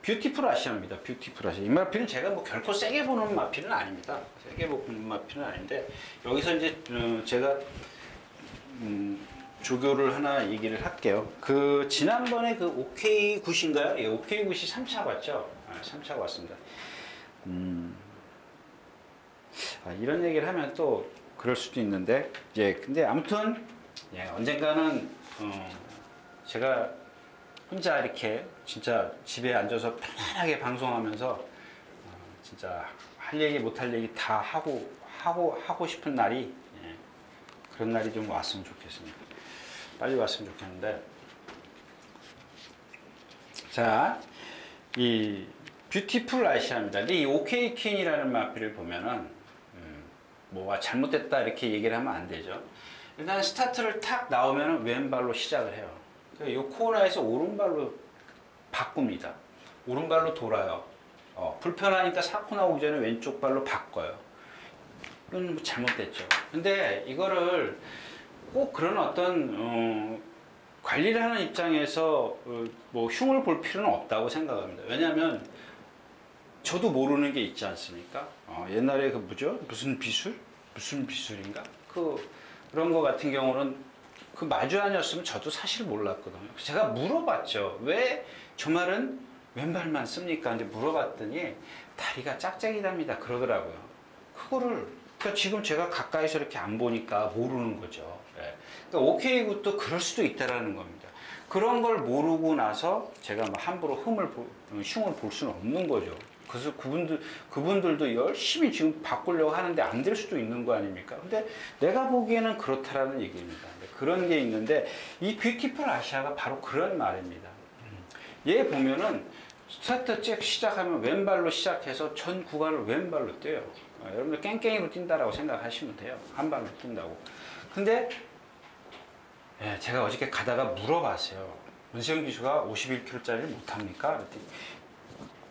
뷰티풀 아시아입니다. 뷰티풀 아시아. 이 마필은 제가 뭐 결코 세게 보는 마필은 아닙니다. 세게 보는 마필은 아닌데 여기서 이제 제가 조교를 하나 얘기를 할게요. 지난번에 OK 굿인가요? 예, OK 굿이 3차 왔죠. 3차가 왔습니다. 이런 얘기를 하면 또 그럴 수도 있는데, 예, 근데 아무튼, 예, 언젠가는, 제가 혼자 이렇게 진짜 집에 앉아서 편안하게 방송하면서, 진짜 할 얘기 못 할 얘기 다 하고 싶은 날이, 예, 그런 날이 좀 왔으면 좋겠습니다. 빨리 왔으면 좋겠는데. 자, 이 뷰티풀 아시아입니다. 근데 이 OK 퀸이라는 마피를 보면은, 뭐가 잘못됐다 이렇게 얘기를 하면 안 되죠. 일단 스타트를 탁 나오면 왼발로 시작을 해요. 이 코너에서 오른발로 바꿉니다. 오른발로 돌아요. 불편하니까 사코 나오기 전에 왼쪽 발로 바꿔요. 이건 뭐 잘못됐죠. 근데 이거를 꼭 그런 어떤 관리를 하는 입장에서 뭐 흉을 볼 필요는 없다고 생각합니다. 왜냐하면 저도 모르는 게 있지 않습니까? 옛날에 그 뭐죠? 무슨 비술? 무슨 비술인가? 그런 거 같은 경우는 그 마주 아니었으면 저도 사실 몰랐거든요. 제가 물어봤죠. 왜 저 말은 왼발만 씁니까? 근데 물어봤더니 다리가 짝짝이답니다. 그러더라고요. 그러니까 지금 제가 가까이서 이렇게 안 보니까 모르는 거죠. 예. 그러니까 오케이 굿도 그럴 수도 있다라는 겁니다. 그런 걸 모르고 나서 제가 막 함부로 흉을 볼 수는 없는 거죠. 그래서 그분들도 열심히 지금 바꾸려고 하는데 안 될 수도 있는 거 아닙니까? 근데 내가 보기에는 그렇다라는 얘기입니다. 그런 게 있는데 이 뷰티풀 아시아가 바로 그런 말입니다. 얘 보면은 스타트 잭 시작하면 왼발로 시작해서 전 구간을 왼발로 뛰어요. 여러분들 깽깽이로 뛴다라고 생각하시면 돼요. 한 발로 뛴다고. 근데 예, 제가 어저께 가다가 물어봤어요. 문세영 기수가 51kg짜리를 못합니까? 그랬더니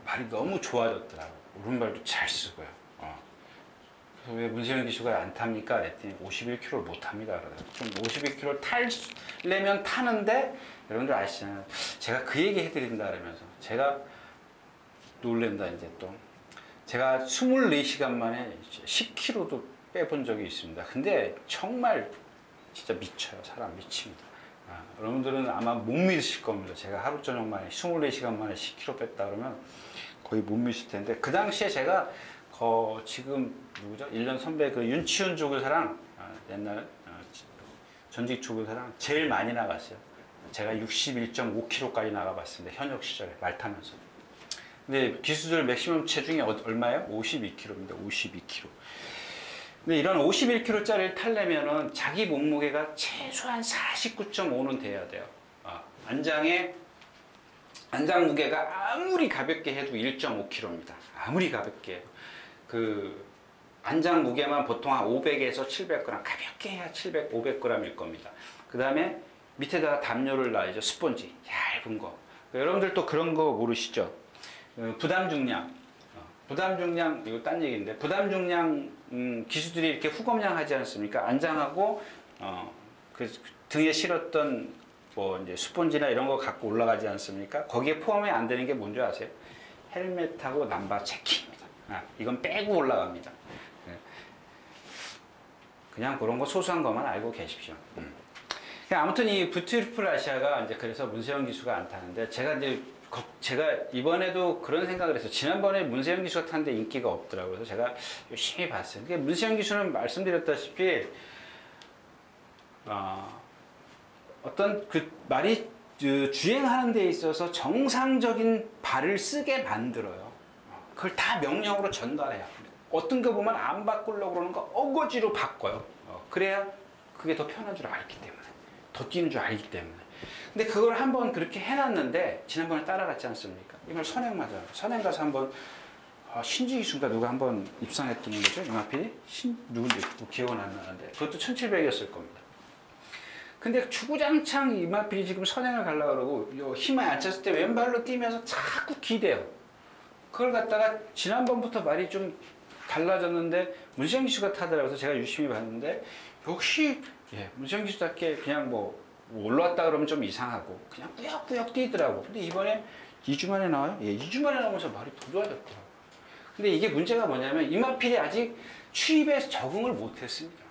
발이 너무 좋아졌더라고요. 오른발도 잘 쓰고요. 그래서 왜 문세영 기수가 안 탑니까? 그랬더니 51kg를 못합니다. 그러더라고요. 좀 51kg를 타려면 타는데 여러분들 아시잖아요. 제가 그 얘기 해드린다 그러면서 제가 놀랜다 이제 또 제가 24시간 만에 10kg도 빼본 적이 있습니다. 근데 정말 진짜 미쳐요. 사람 미칩니다. 여러분들은 아마 못 믿으실 겁니다. 제가 하루 저녁 만에 24시간 만에 10kg 뺐다 그러면 거의 못 믿을 텐데 그 당시에 제가 지금 누구죠? 1년 선배 그 윤치훈 조교사랑 옛날 전직 조교사랑 제일 많이 나갔어요. 제가 61.5kg까지 나가봤습니다. 현역 시절에 말 타면서. 근데 기수들 맥시멈 체중이 얼마예요? 52kg입니다. 52kg. 근데 이런 51kg짜리를 타려면은 자기 몸무게가 최소한 49.5는 돼야 돼요. 안장 무게가 아무리 가볍게 해도 1.5kg입니다. 아무리 가볍게 해도. 안장 무게만 보통 한 500에서 700g, 가볍게 해야 700, 500g일 겁니다. 그 다음에 밑에다가 담요를 놔야죠. 스펀지, 얇은 거. 여러분들 또 그런 거 모르시죠? 부담 중량. 부담 중량, 이거 딴 얘기인데, 부담 중량, 기수들이 이렇게 후검량 하지 않습니까? 안장하고, 그 등에 실었던 뭐 이제 스펀지나 이런 거 갖고 올라가지 않습니까? 거기에 포함이 안 되는 게 뭔지 아세요? 헬멧하고 남바 체킹입니다. 이건 빼고 올라갑니다. 그냥 그런 거 소소한 것만 알고 계십시오. 아무튼 이 뷰티풀 아시아가 이제 그래서 문세영 기수가 안 타는데 제가 이번에도 그런 생각을 했어요. 지난번에 문세영 기수가 탔는데 인기가 없더라고요. 그래서 제가 열심히 봤어요. 그러니까 문세영 기수는 말씀드렸다시피 어떤 그 말이 주행하는 데 있어서 정상적인 발을 쓰게 만들어요. 그걸 다 명령으로 전달해요. 어떤 거 보면 안 바꾸려고 그러는 거 어거지로 바꿔요. 그래야 그게 더 편한 줄 알기 때문에. 더 뛰는 줄 알기 때문에. 근데 그걸 한번 그렇게 해놨는데 지난번에 따라갔지 않습니까? 이걸 선행 맞아요. 선행 가서 한번 신지기 순가 누가 한번 입상했던 거죠? 이마필이? 누군지 기억은 안 나는데 그것도 1700이었을 겁니다. 근데 주구장창 이마필이 지금 선행을 가려고 그러고 힘에 안 찼을 때 왼발로 뛰면서 자꾸 기대요. 그걸 갖다가 지난번부터 말이 좀 달라졌는데 문세영 기수가 타더라고요. 그래서 제가 유심히 봤는데 역시 문세영 기수답게 그냥 뭐 올라왔다 그러면 좀 이상하고 그냥 꾸역꾸역 뛰더라고. 근데 이번에 2주 만에 나와요? 2주 만에 나오면서 말이 더 좋아졌더라고. 근데 이게 문제가 뭐냐면 이마필이 아직 추입에 적응을 못했습니다.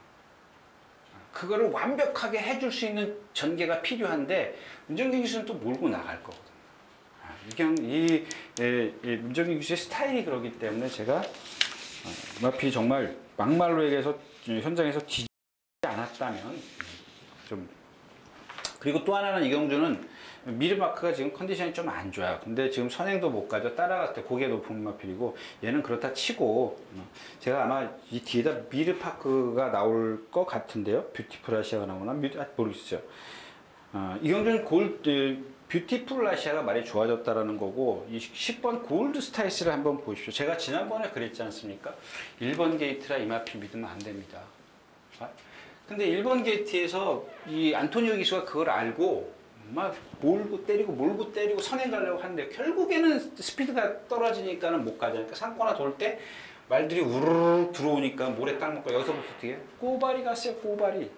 그거를 완벽하게 해줄 수 있는 전개가 필요한데 문정기 기수는 또 몰고 나갈 거거든요. 문정기 기수의 스타일이 그러기 때문에 제가 이마필이 정말 막말로 얘기해서 현장에서 뒤지지 않았다면 좀. 그리고 또 하나는 이경주는 미르마크가 지금 컨디션이 좀 안 좋아요. 근데 지금 선행도 못 가죠. 따라갈 때 고개 높은 마필이고, 얘는 그렇다 치고 제가 아마 이 뒤에다 미르파크가 나올 것 같은데요. 뷰티풀 아시아가 나오나 모르겠어요. 이경주는 뷰티풀 아시아가 많이 좋아졌다라는 거고, 이 10번 골드 스타이스를 한번 보십시오. 제가 지난번에 그랬지 않습니까? 1번 게이트라 이마필 믿으면 안 됩니다. 근데 1번 게이트에서 이 안토니오 기수가 그걸 알고 막 몰고 때리고 선행 가려고 하는데, 결국에는 스피드가 떨어지니까는 못 가잖아요. 그러니까 상코나 돌 때 말들이 우르르 들어오니까 모래 딱 먹고, 여기서부터 어떻게 꼬발이 갔어요. 꼬발이.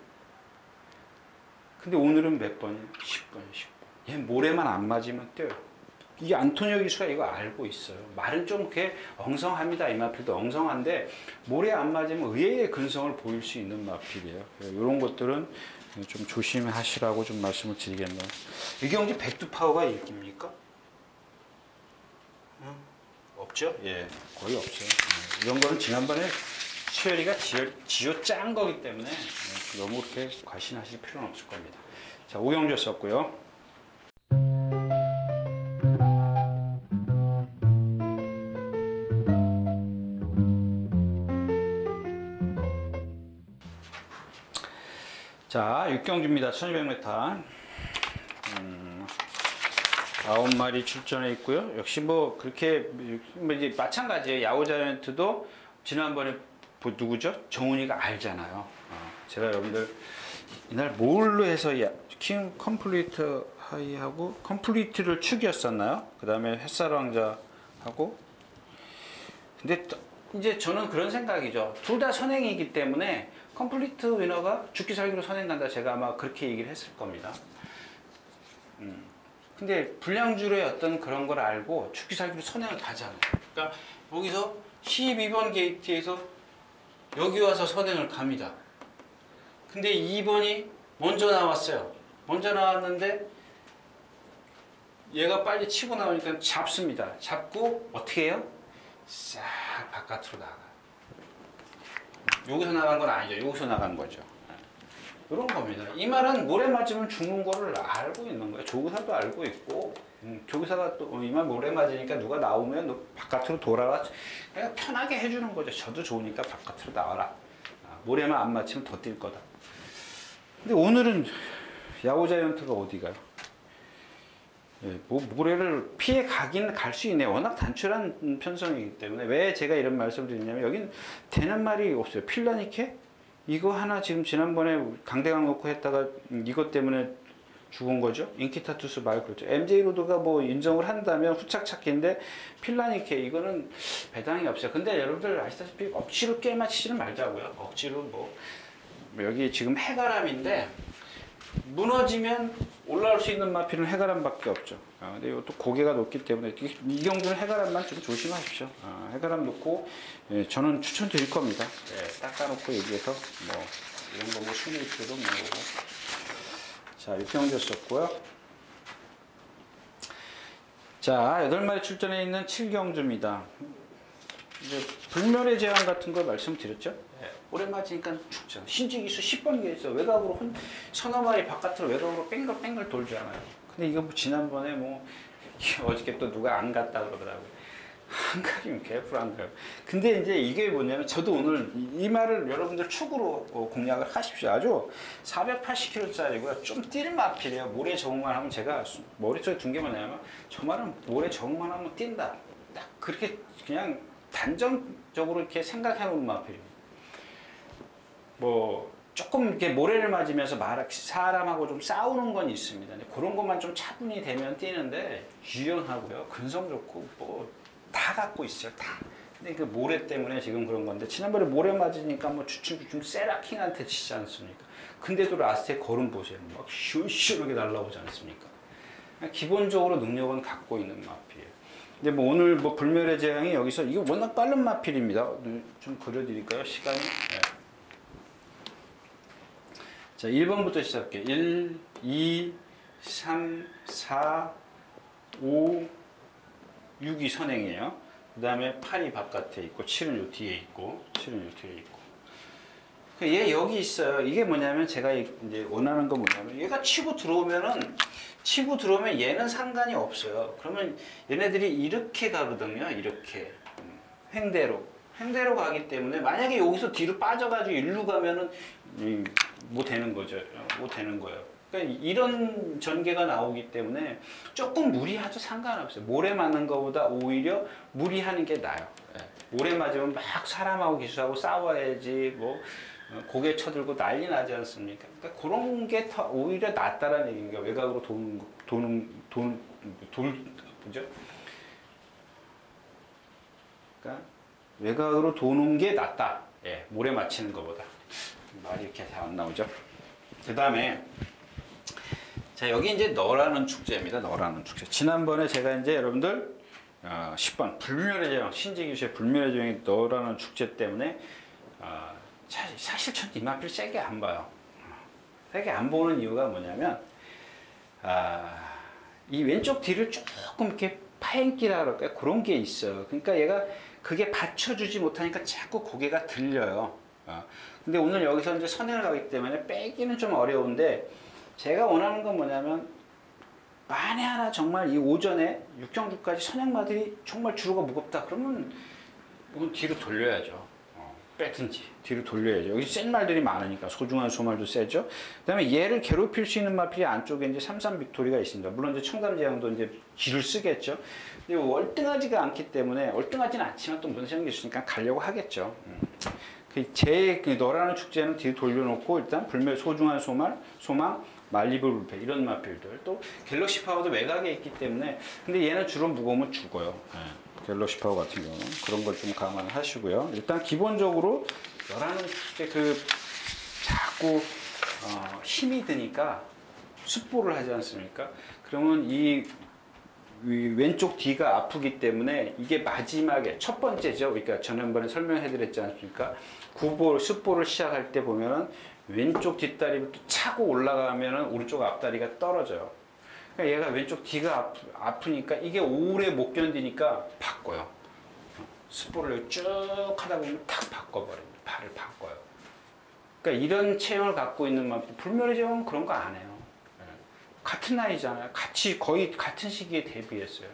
근데 오늘은 몇 번이에요? 10번. 얘 모래만 안 맞으면 뛰어요. 이 안토니오 기수가 이거 알고 있어요. 말은 좀 이렇게 엉성합니다. 이 마필도 엉성한데 모래 안 맞으면 의외의 근성을 보일 수 있는 마필이에요. 이런 것들은 좀 조심하시라고 좀 말씀을 드리겠네요. 이경주 백두 파워가 있습니까? 없죠? 예, 거의 없어요. 이런 거는 지난번에 수열이가 지어 짠 거기 때문에 너무 그렇게 과신하실 필요는 없을 겁니다. 자, 오경주 썼고요. 자, 6경주입니다. 1200m. 9마리 출전해 있고요. 역시 뭐 그렇게 이제 마찬가지예요. 야오자이언트도 지난번에 누구죠? 정훈이가 알잖아요. 제가 여러분들 이날 뭘로 해서 킹 컴플리트 하이하고 컴플리트를 축이었었나요? 그 다음에 햇살 왕자하고. 근데 이제 저는 그런 생각이죠. 둘 다 선행이기 때문에 컴플리트 위너가 죽기 살기로 선행 간다. 제가 아마 그렇게 얘기를 했을 겁니다. 근데 불량주로의 어떤 그런 걸 알고 죽기 살기로 선행을 가잖아요. 그러니까 여기서 12번 게이트에서 여기 와서 선행을 갑니다. 근데 2번이 먼저 나왔어요. 먼저 나왔는데 얘가 빨리 치고 나오니까 잡습니다. 잡고 어떻게 해요? 싹 바깥으로 나가. 여기서 나간 건 아니죠. 여기서 나간 거죠. 이런 겁니다. 이 말은 모래 맞으면 죽는 거를 알고 있는 거예요. 조교사도 알고 있고, 조교사가 또 이 말 모래 맞으니까 누가 나오면 너 바깥으로 돌아와. 그냥 편하게 해주는 거죠. 저도 좋으니까 바깥으로 나와라. 모래만 안 맞으면 더 뛸 거다. 근데 오늘은 야오자이언트가 어디 가요? 예, 뭐 모래를 피해 가긴 갈 수 있네요. 워낙 단출한 편성이기 때문에. 왜 제가 이런 말씀을 드리냐면, 여긴 되는 말이 없어요. 필라니케? 이거 하나 지금 지난번에 강대강 놓고 했다가 이것 때문에 죽은 거죠. 인키타투스 말 그렇죠. MJ 로드가 뭐 인정을 한다면 후착착인데 필라니케 이거는 배당이 없어요. 근데 여러분들 아시다시피 억지로 게임 맞히지는 말자고요. 억지로 뭐 여기 지금 해가람인데 무너지면 올라올 수 있는 마필은 해가람밖에 없죠. 근데 이것도 고개가 높기 때문에 이경주는 해가람만 좀 조심하십시오. 해가람 놓고 저는 추천드릴 겁니다. 닦아놓고 얘기해서 뭐 이런 거 뭐 순위표도 뭐. 자, 6경주 썼고요. 자, 8마리 출전해 있는 7경주입니다. 이제 불멸의 제왕 같은 거 말씀드렸죠? 오래 맞으니까 죽죠. 신지기수 10번 기에서 외곽으로 서너 마리 바깥으로 외곽으로 뺑글뺑글 돌잖아요. 근데 이거 뭐 지난번에 뭐 어저께 또 누가 안 갔다 그러더라고요. 안 가기면 개뿔 안 가요. 근데 이제 이게 뭐냐면, 저도 오늘 이 말을 여러분들 축으로 공략을 하십시오. 아주 480kg짜리고요. 좀 뛸 마필이에요. 모래 적응만 하면, 제가 머릿속에 둔 게 뭐냐면, 저 말은 모래 적응만 하면 뛴다. 딱 그렇게 그냥 단정적으로 이렇게 생각해 놓은 마필이에요. 뭐 조금 이렇게 모래를 맞으면서 사람하고 좀 싸우는 건 있습니다. 그런 것만 좀 차분히 되면 뛰는데 유연하고요. 근성 좋고 뭐 다 갖고 있어요. 다. 근데 그 모래 때문에 지금 그런 건데, 지난번에 모래 맞으니까 뭐 주춤주춤 세라킹한테 치지 않습니까? 근데도 라스트에 걸음 보세요. 막 슈슈하게 날라오지 않습니까? 기본적으로 능력은 갖고 있는 마필이에요. 근데 뭐 오늘 뭐 불멸의 재앙이 여기서, 이거 워낙 빠른 마필입니다. 좀 그려드릴까요? 시간이. 네. 자, 1번부터 시작할게요. 1, 2, 3, 4, 5, 6이 선행이에요. 그 다음에 팔이 바깥에 있고, 7은 요 뒤에 있고, 7은 요 뒤에 있고. 얘 여기 있어요. 이게 뭐냐면 제가 이제 원하는 건 뭐냐면 얘가 치고 들어오면 얘는 상관이 없어요. 그러면 얘네들이 이렇게 가거든요. 이렇게 횡대로 가기 때문에 만약에 여기서 뒤로 빠져가지고 일로 가면은 뭐 되는 거죠. 뭐 되는 거예요. 그러니까 이런 전개가 나오기 때문에 조금 무리해도 상관없어요. 모래 맞는 것보다 오히려 무리하는 게 나아요. 모래 맞으면 막 사람하고 기수하고 싸워야지 뭐 고개 쳐들고 난리 나지 않습니까? 그러니까 그런 게 더 오히려 낫다라는 얘기인가. 외곽으로 뭐죠? 그러니까 외곽으로 도는 게 낫다. 예, 모래 맞히는 것보다. 말이 이렇게 잘 안 나오죠? 그 다음에 자, 여기 이제 너라는 축제입니다. 너라는 축제. 지난번에 제가 이제 여러분들 10번 불멸의 제왕, 신지기수의 불멸의 제왕이 너라는 축제 때문에 사실 전 이마필 세게 안 봐요. 세게 안 보는 이유가 뭐냐면 이 왼쪽 뒤를 조금 이렇게 파행기라 그럴까요? 그런 게 있어요. 그러니까 얘가 그게 받쳐주지 못하니까 자꾸 고개가 들려요. 근데 오늘 여기서 이제 선행을 가기 때문에 빼기는 좀 어려운데 제가 원하는 건 뭐냐면 만에 하나 정말 이 오전에 육경주까지 선행마들이 정말 주로가 무겁다 그러면 이건 뒤로 돌려야죠. 빼든지 뒤로 돌려야죠. 여기 센 말들이 많으니까 소중한 소말도 세죠. 그 다음에 얘를 괴롭힐 수 있는 마필이 안쪽에 이제 삼삼 빅토리가 있습니다. 물론 이제 청담제왕도 이제 길을 쓰겠죠. 근데 월등하지가 않기 때문에 월등하지는 않지만 또 문제는 게 있으니까 가려고 하겠죠. 제 너라는 축제는 뒤로 돌려놓고 일단 불멸 소중한 소망 말리브 불패 이런 마필들 또 갤럭시 파워도 외곽에 있기 때문에 근데 얘는 주로 무거우면 죽어요. 갤럭시 파워 같은 경우는 그런 걸 좀 감안하시고요. 일단 기본적으로 너라는 축제 자꾸 힘이 드니까 숫보를 하지 않습니까? 그러면 이 왼쪽 뒤가 아프기 때문에 이게 마지막에 첫 번째죠. 그러니까 지난번에 설명해 드렸지 않습니까? 숫보를 시작할 때 보면은 왼쪽 뒷다리부터 차고 올라가면은 오른쪽 앞다리가 떨어져요. 그러니까 얘가 왼쪽 뒤가 아프니까 이게 오래 못 견디니까 바꿔요. 숫보를 쭉 하다 보면 탁 바꿔버립니다. 발을 바꿔요. 그러니까 이런 체형을 갖고 있는 만큼 불멸의 제왕은 그런 거 안 해요. 같은 나이잖아요. 거의 같은 시기에 데뷔했어요.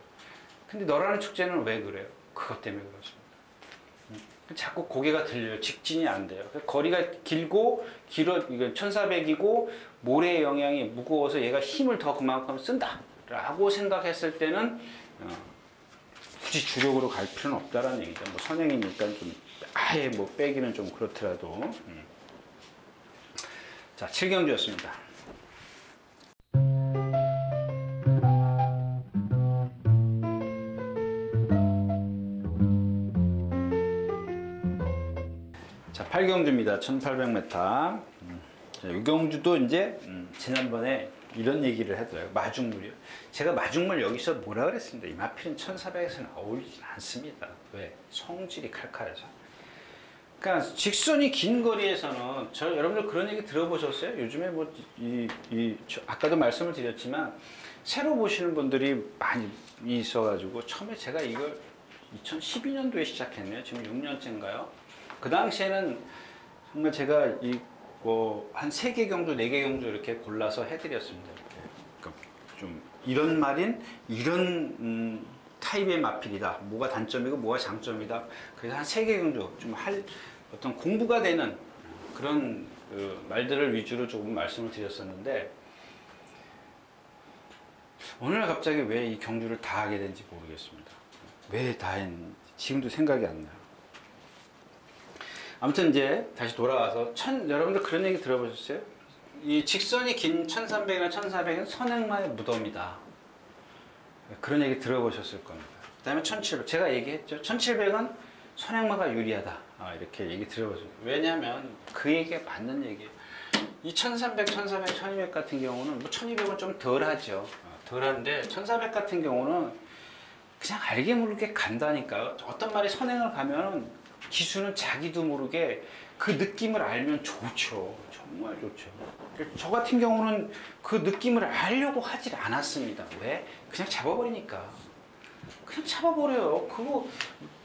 근데 너라는 축제는 왜 그래요? 그것 때문에 그렇습니다. 자꾸 고개가 들려요. 직진이 안 돼요. 거리가 길고 이건 1400이고 모래의 영향이 무거워서 얘가 힘을 더 그만큼 쓴다 라고 생각했을 때는 굳이 주력으로 갈 필요는 없다라는 얘기죠. 뭐 선행이니까 좀 아예 뭐 빼기는 좀 그렇더라도 자 7경주였습니다. 자, 8경주입니다. 1800m. 유경주도 이제 지난번에 이런 얘기를 하더라고요. 마중물이요. 제가 마중물 여기서 뭐라 그랬습니다. 이 마필은 1400에서는 어울리지 않습니다. 왜? 성질이 칼칼해서. 그러니까 직선이 긴 거리에서는 여러분들 그런 얘기 들어보셨어요? 요즘에 뭐 아까도 말씀을 드렸지만 새로 보시는 분들이 많이 있어가지고 처음에 제가 이걸 2012년도에 시작했네요. 지금 6년째인가요? 그 당시에는 정말 제가 한 3개 경주, 4개 경주 이렇게 골라서 해드렸습니다. 이렇게. 그러니까 좀 이런 말인 이런 타입의 마필이다. 뭐가 단점이고 뭐가 장점이다. 그래서 한 3개 경주 좀 어떤 공부가 되는 그런 말들을 위주로 조금 말씀을 드렸었는데 오늘 갑자기 왜 이 경주를 다 하게 된지 모르겠습니다. 왜 다 했는지 지금도 생각이 안 나요. 아무튼 이제 다시 돌아와서 여러분들 그런 얘기 들어보셨어요? 이 직선이 긴 1300이나 1400은 선행마의 무덤이다. 그런 얘기 들어보셨을 겁니다. 그 다음에 1700 제가 얘기했죠. 1700은 선행마가 유리하다. 이렇게 얘기 들어보셨어요. 왜냐하면 그 얘기가 맞는 얘기예요. 이 1300, 1400, 1200 같은 경우는 뭐 1200은 좀 덜하죠. 덜한데 1400 같은 경우는 그냥 알게 모르게 간다니까요. 어떤 말이 선행을 가면은 기수는 자기도 모르게 그 느낌을 알면 좋죠. 정말 좋죠. 저 같은 경우는 그 느낌을 알려고 하질 않았습니다. 왜? 그냥 잡아버리니까. 그냥 잡아버려요.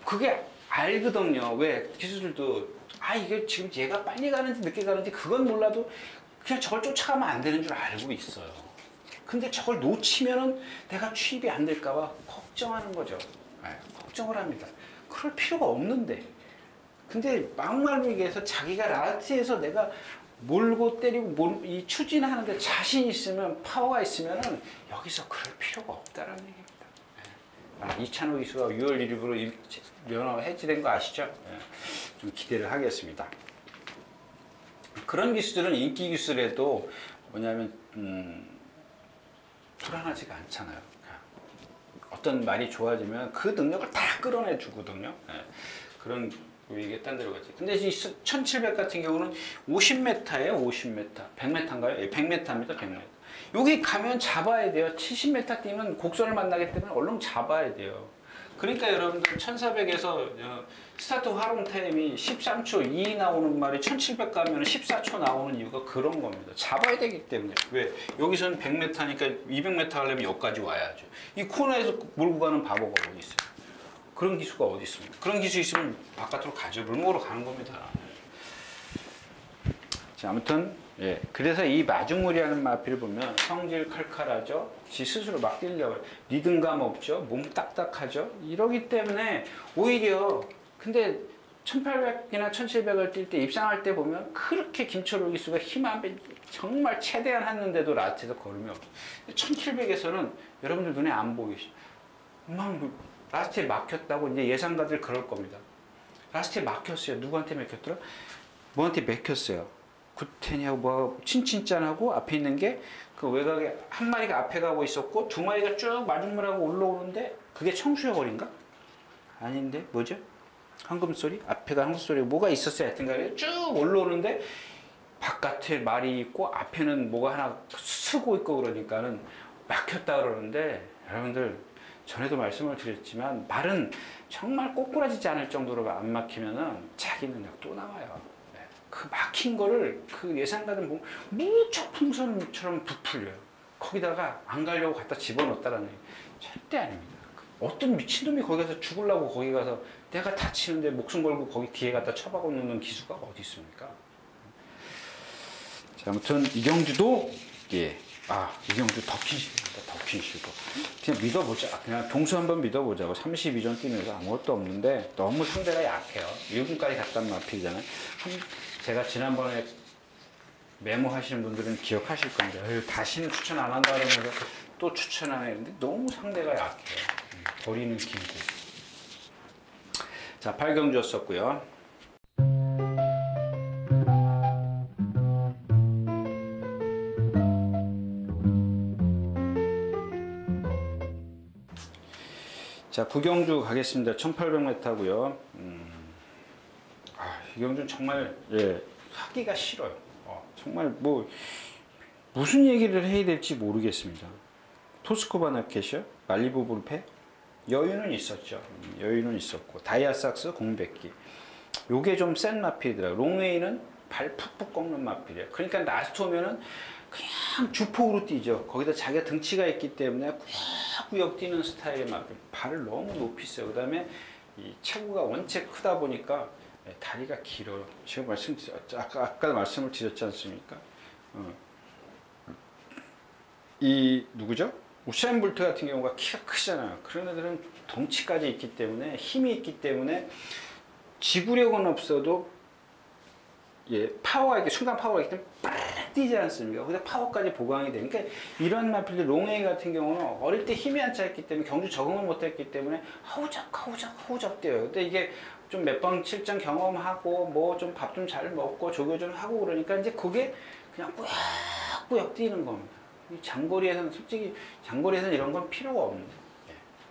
그게 알거든요. 왜 기수들도 이게 지금 얘가 빨리 가는지 늦게 가는지 그건 몰라도 그냥 저걸 쫓아가면 안 되는 줄 알고 있어요. 근데 저걸 놓치면은 내가 취입이 안 될까봐 걱정하는 거죠. 걱정을 합니다. 그럴 필요가 없는데. 근데 막말로 얘기해서 자기가 라스트에서 내가 몰고 때리고 이 추진하는데 자신 있으면 파워가 있으면은 여기서 그럴 필요가 없다라는 얘기입니다. 이찬호 기수가 6월 1일부로 면허 해지된 거 아시죠? 좀 기대를 하겠습니다. 그런 기수들은 인기 기수라도 뭐냐면 불안하지가 않잖아요. 어떤 말이 좋아지면 그 능력을 다 끌어내 주거든요. 그런 이게 딴 데로 갔지. 근데 이 1700 같은 경우는 50m예요, 50m. 100m인가요? 100m입니다, 100m. 여기 가면 잡아야 돼요. 70m 뛰면 곡선을 만나기 때문에 얼른 잡아야 돼요. 그러니까 여러분들 1400에서 스타트 활용 타임이 13초 2 나오는 말이 1700 가면 14초 나오는 이유가 그런 겁니다. 잡아야 되기 때문에. 왜? 여기서는 100m니까 200m 하려면 여기까지 와야죠. 이 코너에서 몰고 가는 바보가 어디 있어요? 그런 기수가 어디 있습니까? 그런 기수 있으면 바깥으로 가죠. 물목으로 가는 겁니다. 자, 아무튼 그래서 이 마중물이라는 마필을 보면 성질 칼칼하죠. 지 스스로 막 뛰려고 리듬감 없죠. 몸 딱딱하죠. 이러기 때문에 오히려 근데 1800이나 1700을 뛸 때 입상할 때 보면 그렇게 김철호 기수가 힘 안 빼 정말 최대한 했는데도 라스트에서 걸음이 없어요. 1700에서는 여러분들 눈에 안 보이시죠. 막 라스트에 막혔다고 이제 예상가들 그럴 겁니다. 라스트에 막혔어요. 누구한테 막혔더라? 뭐한테 막혔어요. 구텐이하고 뭐 친친짠하고 앞에 있는 게 그 외곽에 한 마리가 앞에 가고 있었고 두 마리가 쭉 마중물하고 올라오는데 그게 청수여거리인가? 아닌데 뭐죠? 황금소리? 앞에가 황금소리 뭐가 있었어요. 하여튼간에 쭉 올라오는데 바깥에 말이 있고 앞에는 뭐가 하나 쓰고 있고 그러니까는 막혔다 그러는데 여러분들 전에도 말씀을 드렸지만 말은 정말 꼬꾸라지지 않을 정도로 안 막히면은 자기 능력 또 나와요. 그 막힌 거를 그 예상가는 보면 무척 풍선처럼 부풀려요. 거기다가 안 가려고 갖다 집어넣었다라는 얘기 절대 아닙니다. 어떤 미친놈이 거기 가서 죽으려고 거기 가서 내가 다치는데 목숨 걸고 거기 뒤에 갖다 쳐박아 놓는 기수가 어디 있습니까? 자, 아무튼 이경주도 이경주 더킨십입니다. 더킨십도 그냥 믿어보자. 그냥 동수 한번 믿어보자고. 32전 뛰면서 아무것도 없는데 너무 상대가 약해요. 1군까지 갔단 마필이잖아요. 제가 지난번에 메모하시는 분들은 기억하실 겁니다. 다시는 추천 안 한다 그러면서 또 추천 안 했는데 너무 상대가 약해요. 거리는 길고. 자, 8경주였었고요. 자, 9경주 가겠습니다. 1800m고요. 이 경주는 정말 하기가 싫어요. 정말 무슨 얘기를 해야 될지 모르겠습니다. 토스코바나켓이요? 말리부 불페? 여유는 있었죠. 여유는 있었고 다이아삭스 공백기. 요게 좀 센 마필이더라고요. 롱웨이는 발 푹푹 꺾는 마필이에요. 그러니까 라스트 오면은 그냥 주폭으로 뛰죠. 거기다 자기가 등치가 있기 때문에 구역구역 뛰는 스타일의 마필. 발을 너무 높이 써요. 그 다음에 이 체구가 원체 크다 보니까 다리가 길어요. 제가 아까 말씀을 드렸지 않습니까? 이 누구죠? 우사인 볼트 같은 경우가 키가 크잖아요. 그런 애들은 덩치까지 있기 때문에 힘이 있기 때문에 지구력은 없어도 파워가 있기 순간 파워가 있기 때문에 빡 뛰지 않습니까? 근데 파워까지 보강이 되니까 이런 마필들 롱웨이 같은 경우는 어릴 때 힘이 안 차있기 때문에 경주 적응을 못했기 때문에 허우적 뛰어요. 근데 이게 좀 몇 번 실전 경험하고 뭐 좀 밥 좀 잘 먹고 조교 좀 하고 그러니까 이제 그게 그냥 꾸역꾸역 뛰는 겁니다. 장거리에서는 솔직히 장거리에서는 이런 건 필요가 없는데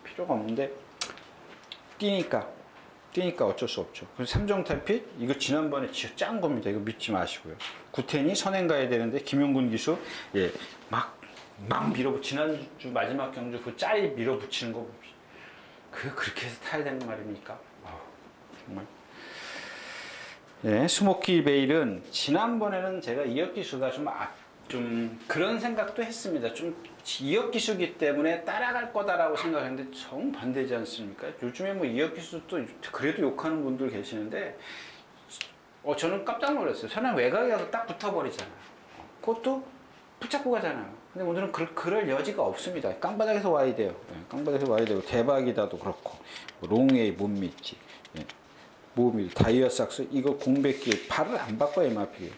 필요가 없는데 뛰니까 어쩔 수 없죠. 그래서 삼종탈핏 이거 지난번에 진짜 짠 겁니다. 이거 믿지 마시고요. 구텐이 선행 가야 되는데 김용군 기수 막 밀어붙 지난주 마지막 경주 그 짤이 밀어붙이는 거 그렇게 해서 타야 되는 말입니까? 정말. 스모키 베일은 지난번에는 제가 이혁 기수가 좀 좀 그런 생각도 했습니다. 좀 이역 기수기 때문에 따라갈 거다라고 생각했는데 정반대지 않습니까? 요즘에 뭐 이역 기수도 그래도 욕하는 분들 계시는데 저는 깜짝 놀랐어요. 저는 외곽에 가서 딱 붙어버리잖아요. 그것도 붙잡고 가잖아요. 근데 오늘은 그럴 여지가 없습니다. 깡바닥에서 와야 돼요. 깡바닥에서 와야 되고 대박이다도 그렇고 롱웨이 못 믿지. 모음이 다이아 삭스 이거 공백기 발을 안 바꿔요. 마필이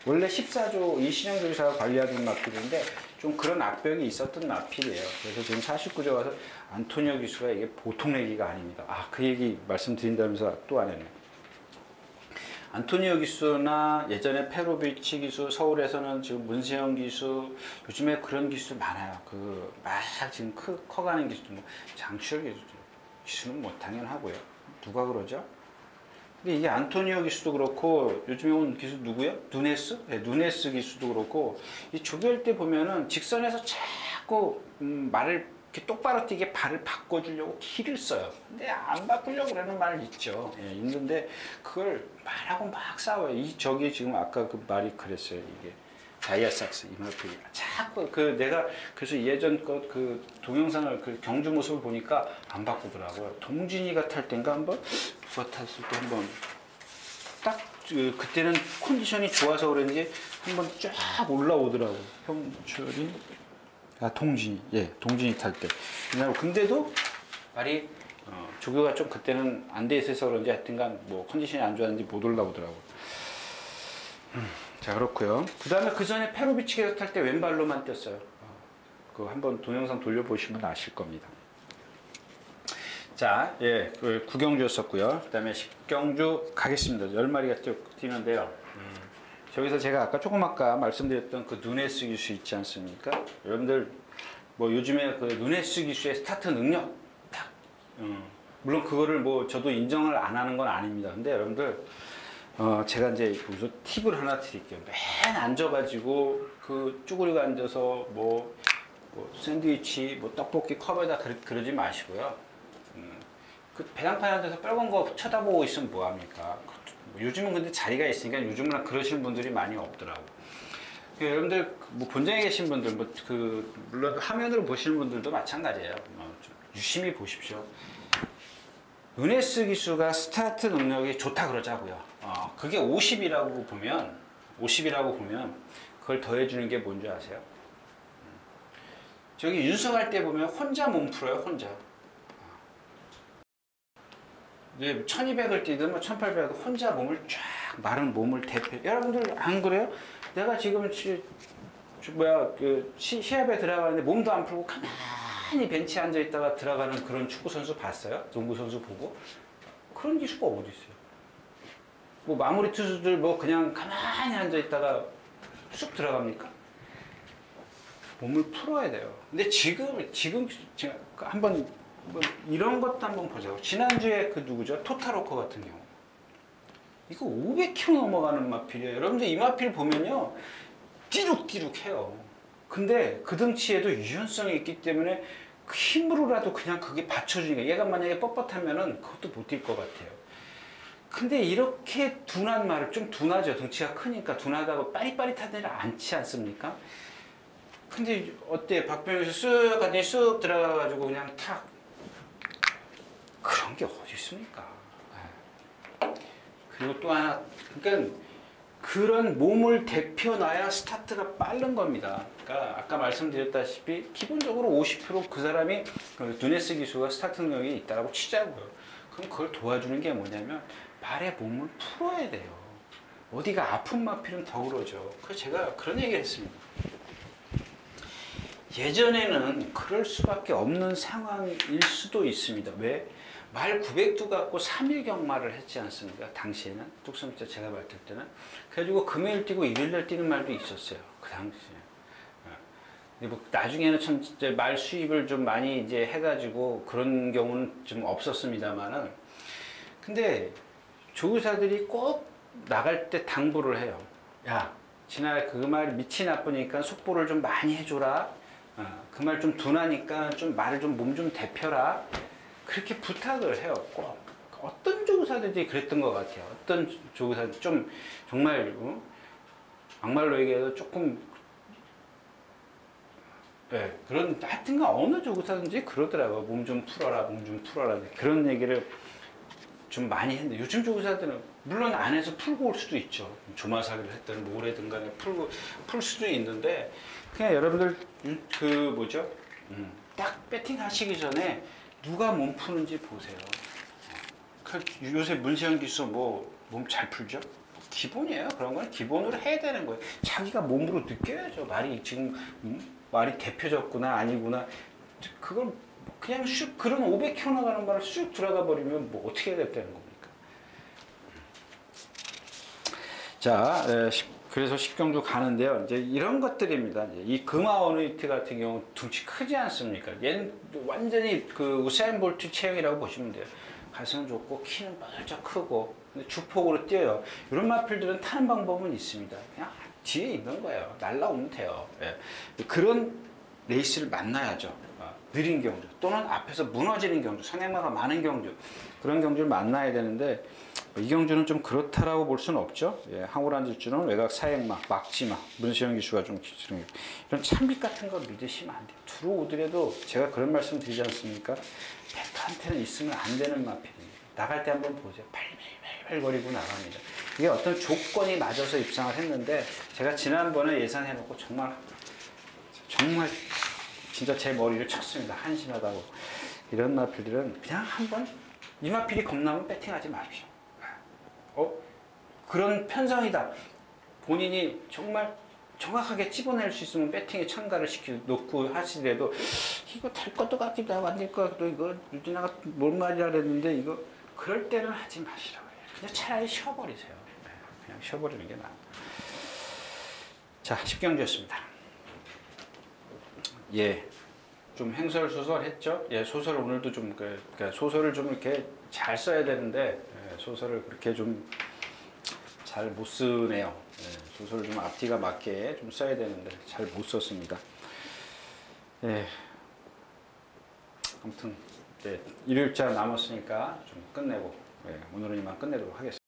원래 14조 이신영 조리사가 관리하던 마필인데 좀 그런 악병이 있었던 마필이에요. 그래서 지금 49조 와서 안토니오 기수가 이게 보통 얘기가 아닙니다. 그 얘기 말씀드린다면서 또 안 했네. 안토니오 기수나 예전에 페로비치 기수, 서울에서는 지금 문세영 기수, 요즘에 그런 기수 많아요. 막 지금 커가는 기수, 뭐 장추열 기수는 뭐 당연하고요. 누가 그러죠? 근데 이게 안토니오 기수도 그렇고 요즘에 온 기수 누구요? 누네스? 네, 누네스 기수도 그렇고 이 조교할 때 보면은 직선에서 자꾸 말을 이렇게 똑바로 뛰게 발을 바꿔주려고 기를 써요. 근데 안 바꾸려고 그러는 말 있죠. 있는데 그걸 말하고 막 싸워요. 저기 지금 아까 그 말이 그랬어요. 이게 다이아 삭스 이마필이 자꾸 내가 그래서 예전 그 동영상을 그 경주 모습을 보니까 안 바꾸더라고요. 동진이가 탈 땐가 한번 누가 탔을 때 한번 딱 그때는 컨디션이 좋아서 그런지 한번 쫙 올라오더라고. 형철이 동진이 동진이 탈 때. 근데도 말이 조교가 좀 그때는 안 돼 있어서 그런지 하여튼간 뭐 컨디션이 안 좋았는지 못 올라오더라고. 자 그렇고요. 그 다음에 그 전에 페로비치 계속 탈 때 왼발로만 뛰었어요. 그거 한번 동영상 돌려보시면 아실 겁니다. 자, 그 9경주였었고요. 그 다음에 10경주 가겠습니다. 10마리가 뛰는데요. 저기서 제가 아까 말씀드렸던 그 누네스 기수 있지 않습니까? 여러분들 뭐 요즘에 그 누네스 기수의 스타트 능력 딱 물론 그거를 뭐 저도 인정을 안 하는 건 아닙니다. 근데 여러분들 제가 이제 여기서 팁을 하나 드릴게요. 맨 앉아가지고 그 쭈그리고 앉아서 뭐 샌드위치, 뭐 떡볶이 컵에다 그러지 마시고요. 그 배당판에 앉아서 빨간 거 쳐다보고 있으면 뭐합니까? 요즘은 근데 자리가 있으니까 요즘은 그러시는 분들이 많이 없더라고. 여러분들 뭐 본장에 계신 분들 물론 화면으로 보시는 분들도 마찬가지예요. 좀 유심히 보십시오. 누네스 기수가 스타트 능력이 좋다 그러자고요. 그게 50이라고 보면 그걸 더해주는 게 뭔지 아세요? 저기 윤석할 때 보면 혼자 몸 풀어요. 혼자. 1200을 뛰든 뭐 1800을 혼자 몸을 쫙 마른 몸을 대표. 여러분들 안 그래요? 내가 지금 시합에 들어가는데 몸도 안 풀고 가만히 벤치에 앉아 있다가 들어가는 그런 축구 선수 봤어요? 농구 선수 보고? 그런 기수가 어디 있어요? 뭐 마무리 투수들 뭐 그냥 가만히 앉아 있다가 쑥 들어갑니까? 몸을 풀어야 돼요. 근데 지금 제가 한번 뭐 이런 것도 한번 보자고. 지난주에 그 누구죠? 토타로커 같은 경우. 이거 500km 넘어가는 마필이에요. 여러분들 이 마필 보면요. 띠룩띠룩 해요. 근데 그 등치에도 유연성이 있기 때문에 그 힘으로라도 그냥 그게 받쳐주니까 얘가 만약에 뻣뻣하면은 그것도 못 뛸 것 같아요. 근데 이렇게 둔한 말을 좀 둔하죠. 등치가 크니까 둔하다고 빠릿빠릿한 데는 않지 않습니까? 근데 어때? 박병호 쓱 갔더니 쓱 들어가가지고 그냥 탁 그런 게 어디 있습니까? 그리고 또 하나, 그러니까 그런 몸을 대표놔야 스타트가 빠른 겁니다. 그러니까 아까 말씀드렸다시피 기본적으로 50%그 사람이 누네스 기수가 스타트 능력이 있다고 치자고요. 그럼 그걸 도와주는 게 뭐냐면 발에 몸을 풀어야 돼요. 어디가 아픈 마필은 더 그러죠. 그래서 제가 그런 얘기를 했습니다. 예전에는 그럴 수밖에 없는 상황일 수도 있습니다. 왜? 말 900도 갖고 3일 경마를 했지 않습니까? 당시에는 뚝섬 때 제가 맡을 때는 그래가지고 금요일 뛰고 일요일날 뛰는 말도 있었어요. 그 당시에. 근데 뭐 나중에는 참 이제 말 수입을 좀 많이 이제 해가지고 그런 경우는 좀 없었습니다만은 근데 조교사들이 꼭 나갈 때 당부를 해요. 야, 지난해 그 말 밑이 나쁘니까 속보를 좀 많이 해줘라. 그 말 좀 둔하니까 좀 말을 좀 몸 좀 대펴라. 그렇게 부탁을 해요. 꼭 어떤 조교사들이 그랬던 것 같아요. 어떤 조교사들 좀 정말 막말로 얘기해서 조금 그런 하여튼간 어느 조교사든지 그러더라고요. 몸 좀 풀어라, 몸 좀 풀어라. 그런 얘기를 좀 많이 했는데 요즘 조교사들은 물론 안에서 풀고 올 수도 있죠. 조마사기를 했든 뭐래든 간에 풀 수도 있는데 그냥 여러분들 그 뭐죠? 딱 배팅 하시기 전에 누가 몸 푸는지 보세요. 요새 문세영 기수 뭐 몸 잘 풀죠? 기본이에요. 그런 건 기본으로 해야 되는 거예요. 자기가 몸으로 느껴야죠. 말이 지금 말이 대표적구나 아니구나. 그걸 그냥 슉 그런 500km 나가는 말을 쑥 들어가 버리면 뭐 어떻게 해야 되는 겁니까? 자, 그래서 식경주 가는데요. 이제 이런 것들입니다. 이제 이 금화어느이트 같은 경우 둥치 크지 않습니까? 얘는 완전히 그 우사인 볼트 체형이라고 보시면 돼요. 가슴은 좁고 키는 뻘쩍 크고 근데 주폭으로 뛰어요. 이런 마필들은 타는 방법은 있습니다. 그냥 뒤에 있는 거예요. 날라오면 돼요. 예. 그런 레이스를 만나야죠. 느린 경주 또는 앞에서 무너지는 경주, 선행마가 많은 경주 그런 경주를 만나야 되는데 이 경주는 좀 그렇다라고 볼 수는 없죠. 예, 항우란 질주는 외곽 사행마, 막지마, 문세영 기수가 좀 기술은 이런 참빗 같은 거 믿으시면 안 돼요. 들어오더라도 제가 그런 말씀 드리지 않습니까? 배트한테는 있으면 안 되는 마필입니다. 나갈 때 한번 보세요. 발발발거리고 나갑니다. 이게 어떤 조건이 맞아서 입상을 했는데 제가 지난번에 예상해놓고 정말 진짜 제 머리를 쳤습니다. 한심하다고. 이런 마필들은 그냥 한번 이 마필이 겁나면 배팅하지 마십시오. 그런 편성이다. 본인이 정말 정확하게 찝어낼 수 있으면 배팅에 첨가를 놓고 하시더라도 이거 될 것도 같기도 하고 안 될 것 같기도 이거 유진아가 뭔 말이라 그랬는데 이거 그럴 때는 하지 마시라고 해요. 그냥 차라리 쉬어버리세요. 그냥 쉬어버리는 게 나아요. 자, 10경주였습니다. 예. 좀 행설수설했죠? 예, 소설 오늘도 좀, 그러니까 소설을 좀 이렇게 잘 써야 되는데, 예, 소설을 그렇게 좀 잘 못 쓰네요. 예, 소설을 좀 앞뒤가 맞게 좀 써야 되는데, 잘 못 썼습니다. 예. 아무튼, 예, 일요일자 남았으니까 좀 끝내고, 예, 오늘은 이만 끝내도록 하겠습니다.